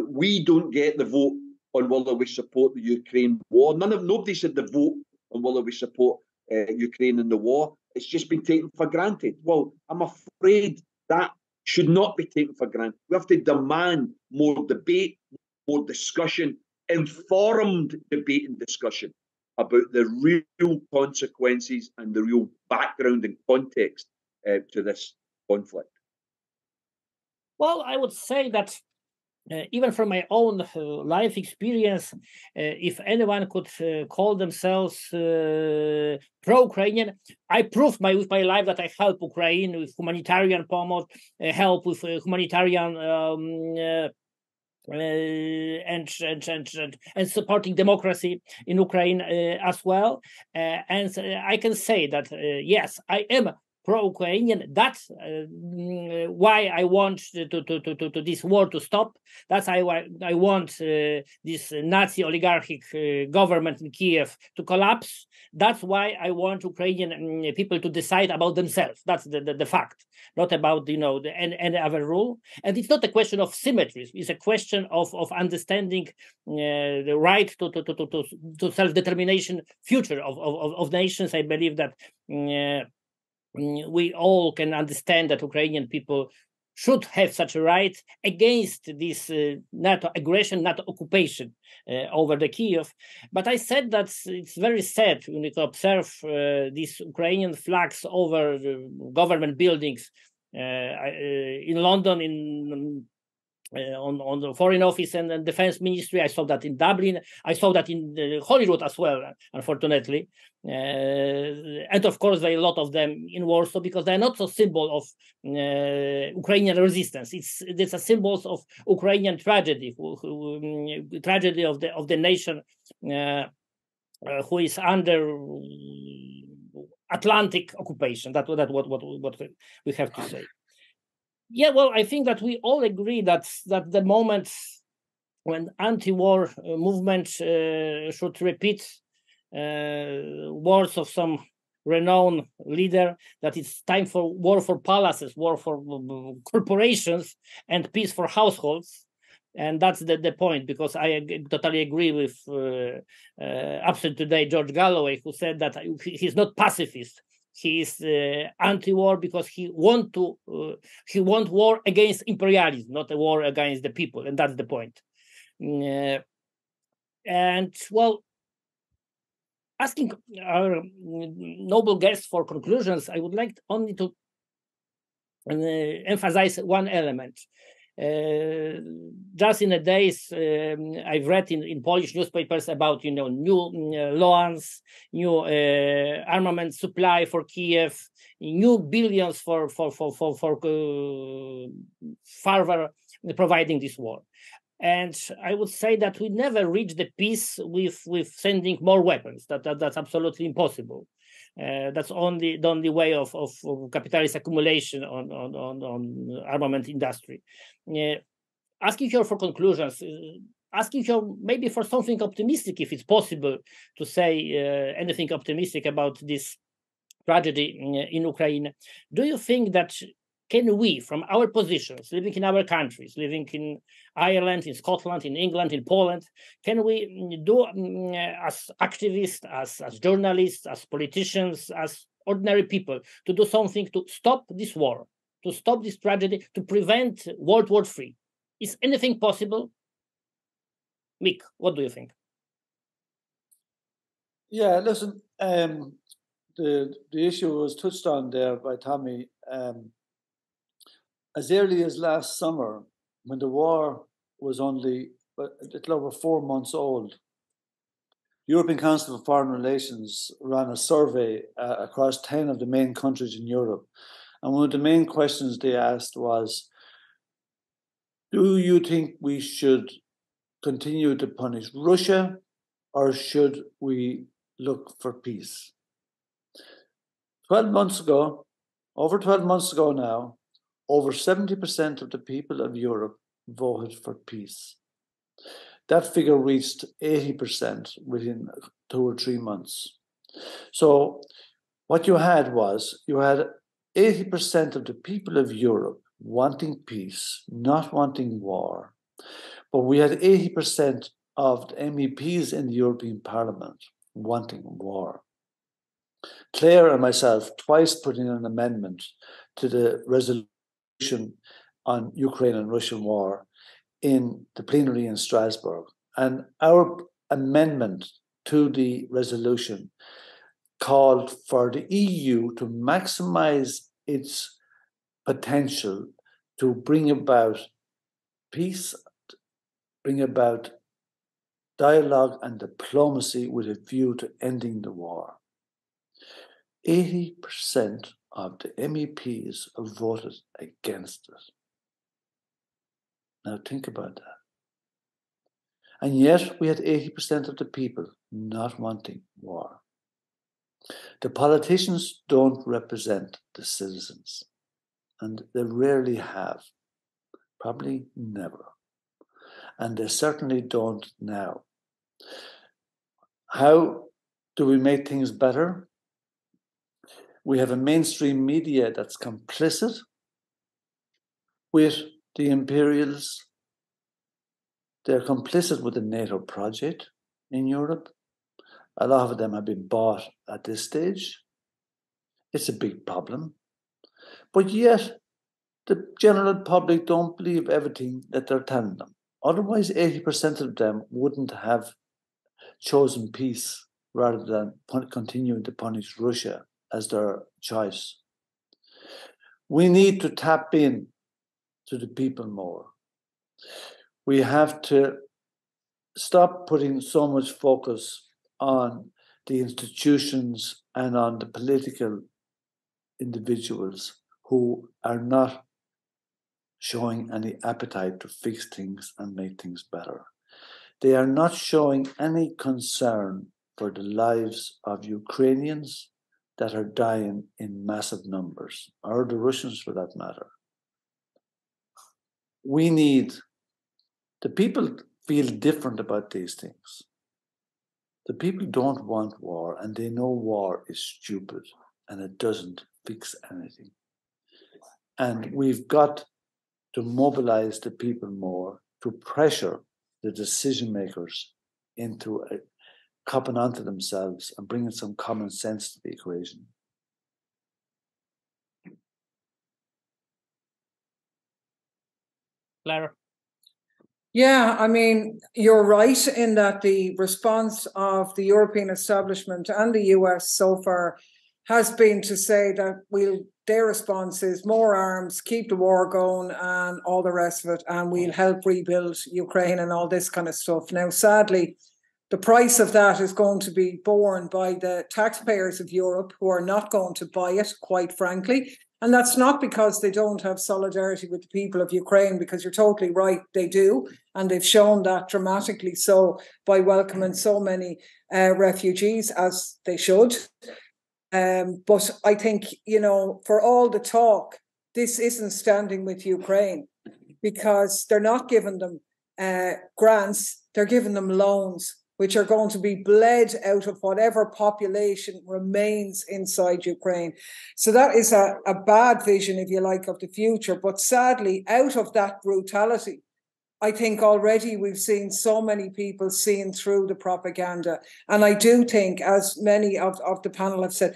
We don't get the vote on whether we support the Ukraine war. Nobody said the vote on whether we support Ukraine and the war. It's just been taken for granted. Well, I'm afraid that should not be taken for granted. We have to demand more debate, more discussion, informed debate and discussion about the real consequences and the real background and context to this conflict. Well, I would say that even from my own life experience, if anyone could call themselves pro-Ukrainian, I proved with my life that I help Ukraine with humanitarian pomoc, help with humanitarian and supporting democracy in Ukraine as well. And I can say that, yes, I am pro-Ukrainian. That's why I want to this war to stop. That's why I want this Nazi oligarchic government in Kiev to collapse. That's why I want Ukrainian people to decide about themselves. That's the fact, not about any other rule. And it's not a question of symmetries. It's a question of understanding the right to self-determination future of nations. I believe that we all can understand that Ukrainian people should have such a right against this NATO aggression, NATO occupation over the Kiev. But I said that it's very sad when you observe these Ukrainian flags over government buildings in London, on the Foreign Office and Defense Ministry. I saw that in Dublin. I saw that in Hollywood as well, unfortunately. And of course, there are a lot of them in Warsaw because they're not a symbol of Ukrainian resistance. It's a symbol of Ukrainian tragedy, tragedy of the nation who is under Atlantic occupation. That's what we have to say. Yeah, well, I think that we all agree that the moment when anti-war movement should repeat words of some renowned leader, that it's time for war for palaces, war for corporations, and peace for households. And that's the point, because I totally agree with absent today George Galloway, who said that he's not pacifist. He is anti-war because he want war against imperialism, not a war against the people, and that's the point. And well, asking our noble guests for conclusions, I would like only to emphasize one element. Just in the days I've read in Polish newspapers about new loans, new armament supply for Kiev, new billions for further providing this war. And I would say that we never reach the peace with sending more weapons. That's absolutely impossible. That's the only way of capitalist accumulation on armament industry. Asking you for conclusions, asking you maybe for something optimistic, if it's possible to say anything optimistic about this tragedy in Ukraine. Do you think that can we, from our positions, living in our countries, living in Ireland, in Scotland, in England, in Poland, can we do as activists, as journalists, as politicians, as ordinary people, to do something to stop this war, to stop this tragedy, to prevent World War III? Is anything possible? Mick, what do you think? Yeah, listen, the issue was touched on there by Tommy. As early as last summer, when the war was only a little over 4 months old, the European Council for Foreign Relations ran a survey across 10 of the main countries in Europe. And one of the main questions they asked was, do you think we should continue to punish Russia, or should we look for peace? 12 months ago, over 12 months ago now, over 70% of the people of Europe voted for peace. That figure reached 80% within 2 or 3 months. So what you had 80% of the people of Europe wanting peace, not wanting war. But we had 80% of the MEPs in the European Parliament wanting war. Clare and myself twice put in an amendment to the resolution on Ukraine and Russian war in the plenary in Strasbourg. And our amendment to the resolution called for the EU to maximize its potential to bring about peace, bring about dialogue and diplomacy with a view to ending the war. 80% of the MEPs voted against it. Now think about that. And yet we had 80% of the people not wanting war. The politicians don't represent the citizens, and they rarely have, probably never. And they certainly don't now. How do we make things better? We have a mainstream media that's complicit with the imperials. They're complicit with the NATO project in Europe. A lot of them have been bought at this stage. It's a big problem. But yet, the general public don't believe everything that they're telling them. Otherwise, 80% of them wouldn't have chosen peace rather than continuing to punish Russia as their choice. We need to tap in to the people more. We have to stop putting so much focus on the institutions and on the political individuals who are not showing any appetite to fix things and make things better. They are not showing any concern for the lives of Ukrainians that are dying in massive numbers, or the Russians for that matter. We need, the people feel different about these things. The people don't want war, and they know war is stupid and it doesn't fix anything. And we've got to mobilize the people more to pressure the decision makers into copping onto themselves and bringing some common sense to the equation. Clare? Yeah, I mean, you're right in that the response of the European establishment and the US so far has been to say that their response is more arms, keep the war going and all the rest of it, and we'll help rebuild Ukraine and all this kind of stuff. Now, sadly, the price of that is going to be borne by the taxpayers of Europe, who are not going to buy it, quite frankly. And that's not because they don't have solidarity with the people of Ukraine, because you're totally right, they do. And they've shown that dramatically so by welcoming so many refugees, as they should. But I think, you know, for all the talk, this isn't standing with Ukraine, because they're not giving them grants, they're giving them loans, which are going to be bled out of whatever population remains inside Ukraine. So that is a bad vision, if you like, of the future. But sadly, out of that brutality, I think already we've seen so many people seeing through the propaganda. And I do think, as many of the panel have said,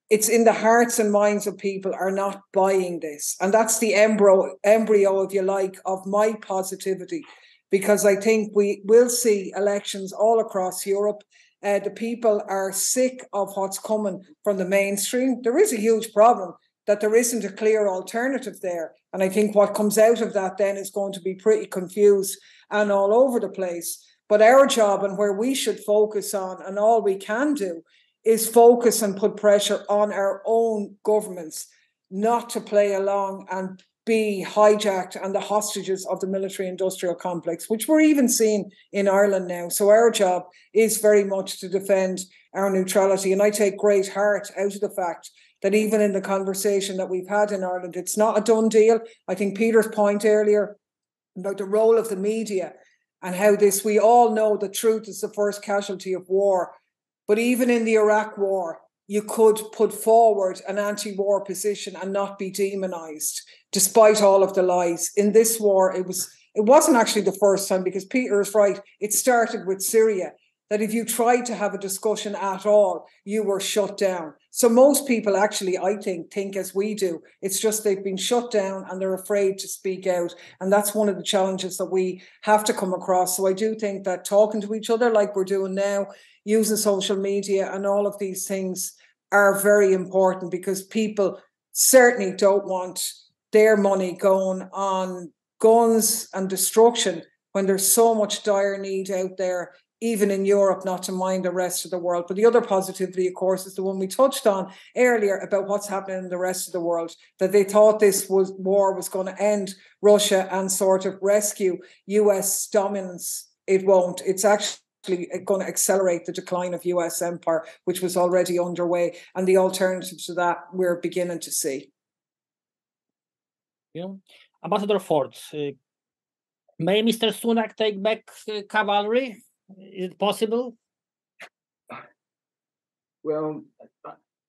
it's in the hearts and minds of people are not buying this. And that's the embryo, if you like, of my positivity. Because I think we will see elections all across Europe. The people are sick of what's coming from the mainstream. There is a huge problem that there isn't a clear alternative there. And I think what comes out of that then is going to be pretty confused and all over the place. But our job, and where we should focus on, and all we can do, is focus and put pressure on our own governments, not to play along and be hijacked and the hostages of the military-industrial complex, which we're even seeing in Ireland now. So our job is very much to defend our neutrality. And I take great heart out of the fact that even in the conversation that we've had in Ireland, it's not a done deal. I think Peter's point earlier about the role of the media and how this, we all know the truth is the first casualty of war. But even in the Iraq war, you could put forward an anti-war position and not be demonized, despite all of the lies. In this war, it wasn't actually the first time, because Peter is right. It started with Syria. that if you tried to have a discussion at all, you were shut down. So most people actually, I think as we do, it's just they've been shut down and they're afraid to speak out. And that's one of the challenges that we have to come across. So I do think that talking to each other like we're doing now, using social media and all of these things are very important, because people certainly don't want their money going on guns and destruction when there's so much dire need out there, even in Europe, not to mind the rest of the world. But the other positivity, of course, is the one we touched on earlier about what's happening in the rest of the world, that they thought this war was going to end Russia and sort of rescue US dominance. It won't. It's actually going to accelerate the decline of US empire, which was already underway. And the alternative to that, we're beginning to see. Yeah. Ambassador Ford, may Mr. Sunak take back cavalry? Is it possible? Well,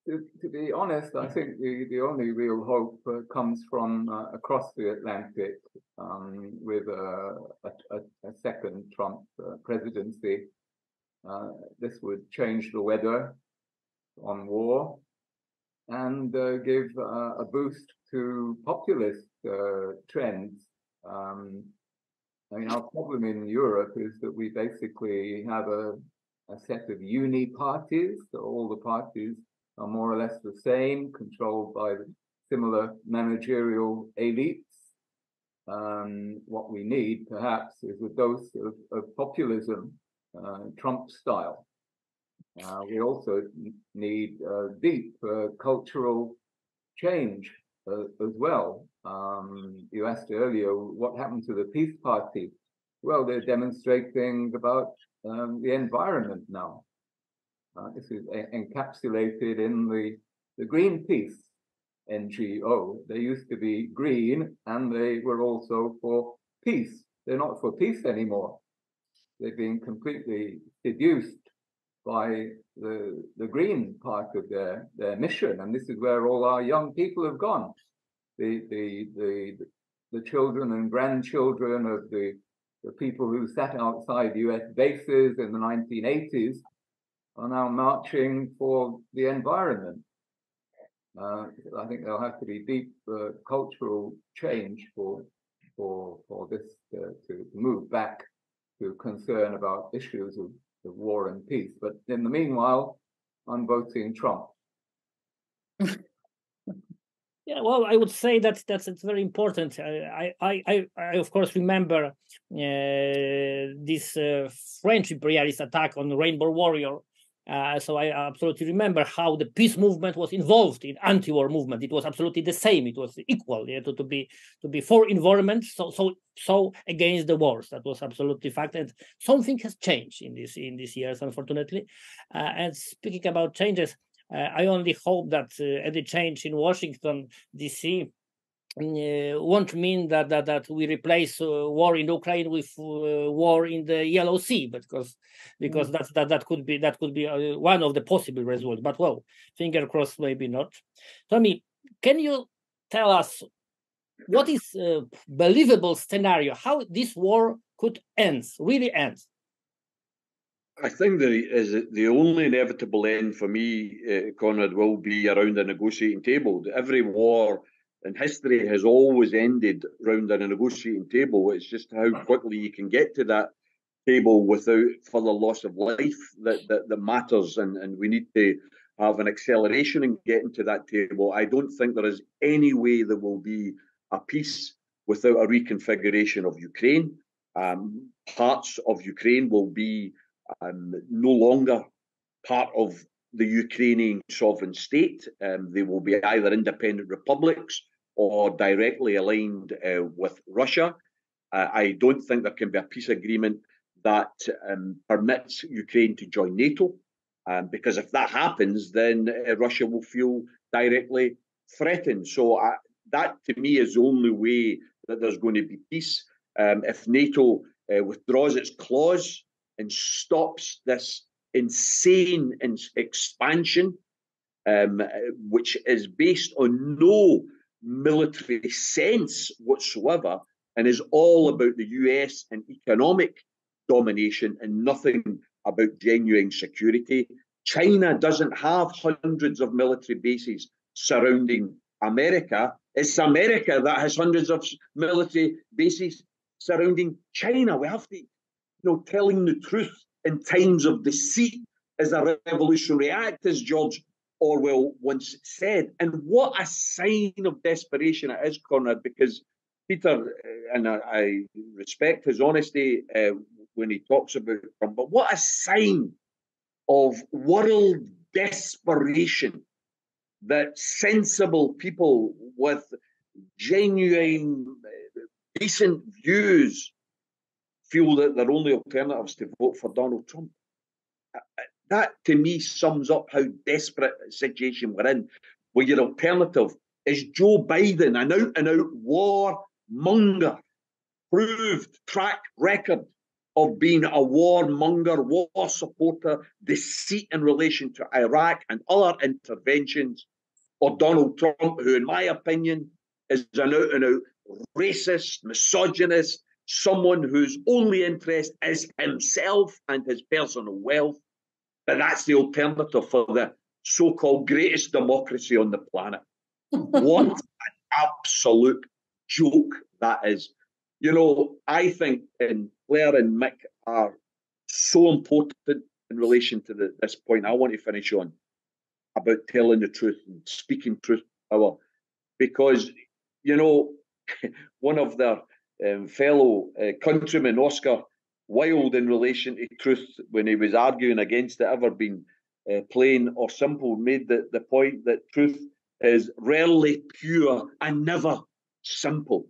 to be honest, I think the only real hope comes from across the Atlantic, with a second Trump presidency. This would change the weather on war and give a boost to populist trends. I mean, our problem in Europe is that we basically have a set of uni parties. So all the parties are more or less the same, controlled by similar managerial elites. What we need, perhaps, is a dose of populism, Trump style. We also need deep cultural change as well. You asked earlier what happened to the Peace Party. Well, they're demonstrating about the environment now. This is encapsulated in the Greenpeace NGO. They used to be green and they were also for peace. They're not for peace anymore. They've been completely seduced by the green part of their mission. And this is where all our young people have gone. The children and grandchildren of the people who sat outside US bases in the 1980s are now marching for the environment. I think there'll have to be deep cultural change for this to move back to concern about issues of war and peace. But in the meanwhile, I'm voting Trump. Yeah, well, I would say that's very important. I of course remember this French imperialist attack on the Rainbow Warrior. So I absolutely remember how the peace movement was involved in anti-war movement. It was absolutely the same. It was equal, yeah, to be for environment, so against the wars. That was absolutely fact. And something has changed in these years, unfortunately. And speaking about changes, I only hope that any change in Washington, D.C. won't mean that we replace war in Ukraine with war in the Yellow Sea, because that could be one of the possible results. But well, finger crossed, maybe not. Tommy, can you tell us what is a believable scenario, how this war could really end? I think the only inevitable end for me, Conrad, will be around a negotiating table. Every war in history has always ended around a negotiating table. It's just how quickly you can get to that table without further loss of life that matters, and we need to have an acceleration in getting to that table. I don't think there is any way there will be a peace without a reconfiguration of Ukraine. Parts of Ukraine will be no longer part of the Ukrainian sovereign state. They will be either independent republics or directly aligned with Russia. I don't think there can be a peace agreement that permits Ukraine to join NATO, because if that happens, then Russia will feel directly threatened. So that, to me, is the only way that there's going to be peace. If NATO withdraws its clause and stops this insane expansion, which is based on no military sense whatsoever, and is all about the US and economic domination and nothing about genuine security. China doesn't have hundreds of military bases surrounding America. It's America that has hundreds of military bases surrounding China. We have to, telling the truth in times of deceit is a revolutionary act, as George Orwell once said. And what a sign of desperation it is, Conrad, because Peter, and I respect his honesty when he talks about Trump, but what a sign of world desperation that sensible people with genuine, decent views feel that their only alternative is to vote for Donald Trump. That, to me, sums up how desperate a situation we're in, where your alternative is Joe Biden, an out-and-out warmonger, proved track record of being a warmonger, war supporter, deceit in relation to Iraq and other interventions, or Donald Trump, who, in my opinion, is an out-and-out racist, misogynist, someone whose only interest is himself and his personal wealth. But that's the alternative for the so-called greatest democracy on the planet. What an absolute joke that is. I think Claire and Mick are so important in relation to this point. I want to finish on about telling the truth and speaking truth to power, because, one of their fellow countrymen, Oscar Wilde, in relation to truth, when he was arguing against it ever being plain or simple, made the point that truth is rarely pure and never simple,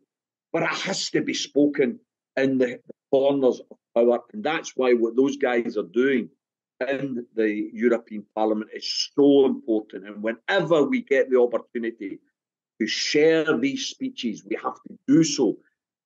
but it has to be spoken in the corners of power. And that's why what those guys are doing in the European Parliament is so important. And whenever we get the opportunity to share these speeches, we have to do so,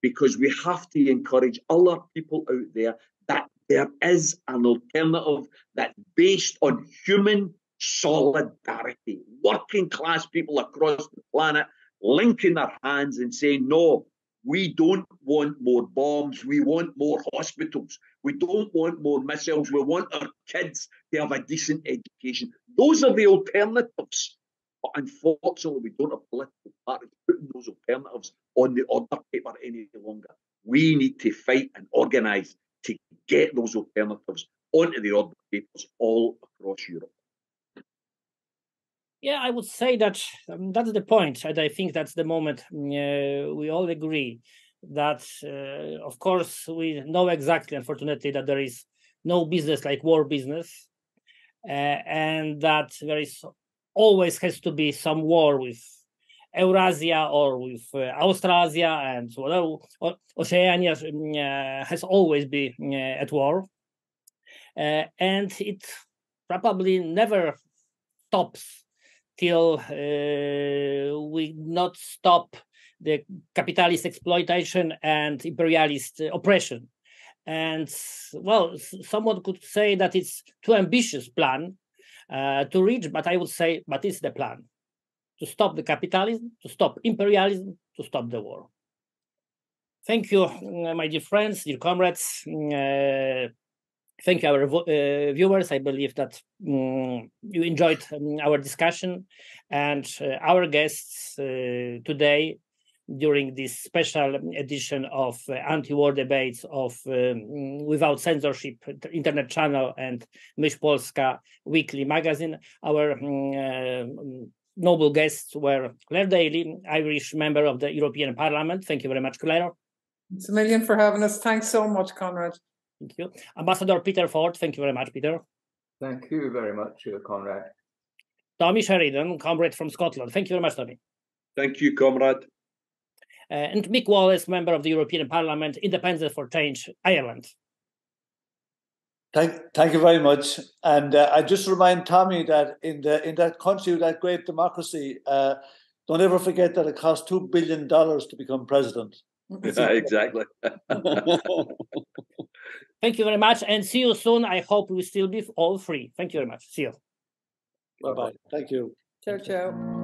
because we have to encourage other people out there that there is an alternative that's based on human solidarity. Working class people across the planet linking their hands and saying, no, we don't want more bombs. We want more hospitals. We don't want more missiles. We want our kids to have a decent education. Those are the alternatives. But unfortunately, we don't have political parties putting those alternatives on the order paper any longer. We need to fight and organise to get those alternatives onto the order papers all across Europe. Yeah, I would say that that's the point. And I think that's the moment we all agree that, of course, we know exactly, unfortunately, that there is no business like war business, and that there is always has to be some war with Eurasia or with Australasia, and Oceania has always been at war. And it probably never stops till we not stop the capitalist exploitation and imperialist oppression. And, well, someone could say that it's too ambitious plan to reach, but I would say, but it's the plan. To stop the capitalism, to stop imperialism, to stop the war. Thank you, my dear friends, dear comrades. Thank you, our viewers. I believe that you enjoyed our discussion, and our guests today during this special edition of anti-war debates of Without Censorship internet channel and Myśli Polska weekly magazine. Our noble guests were Clare Daly, Irish member of the European Parliament. Thank you very much, Clare. It's a million for having us. Thanks so much, Conrad. Thank you. Ambassador Peter Ford, thank you very much, Peter. Thank you very much, Conrad. Tommy Sheridan, comrade from Scotland. Thank you very much, Tommy. Thank you, comrade. And Mick Wallace, member of the European Parliament, Independent for Change, Ireland. Thank you very much. And I just remind Tommy that in that country, that great democracy, don't ever forget that it cost $2 billion to become president. Yeah, exactly. Thank you very much, and see you soon. I hope we will still be all free. Thank you very much. See you. Bye-bye. Thank you. Ciao, ciao.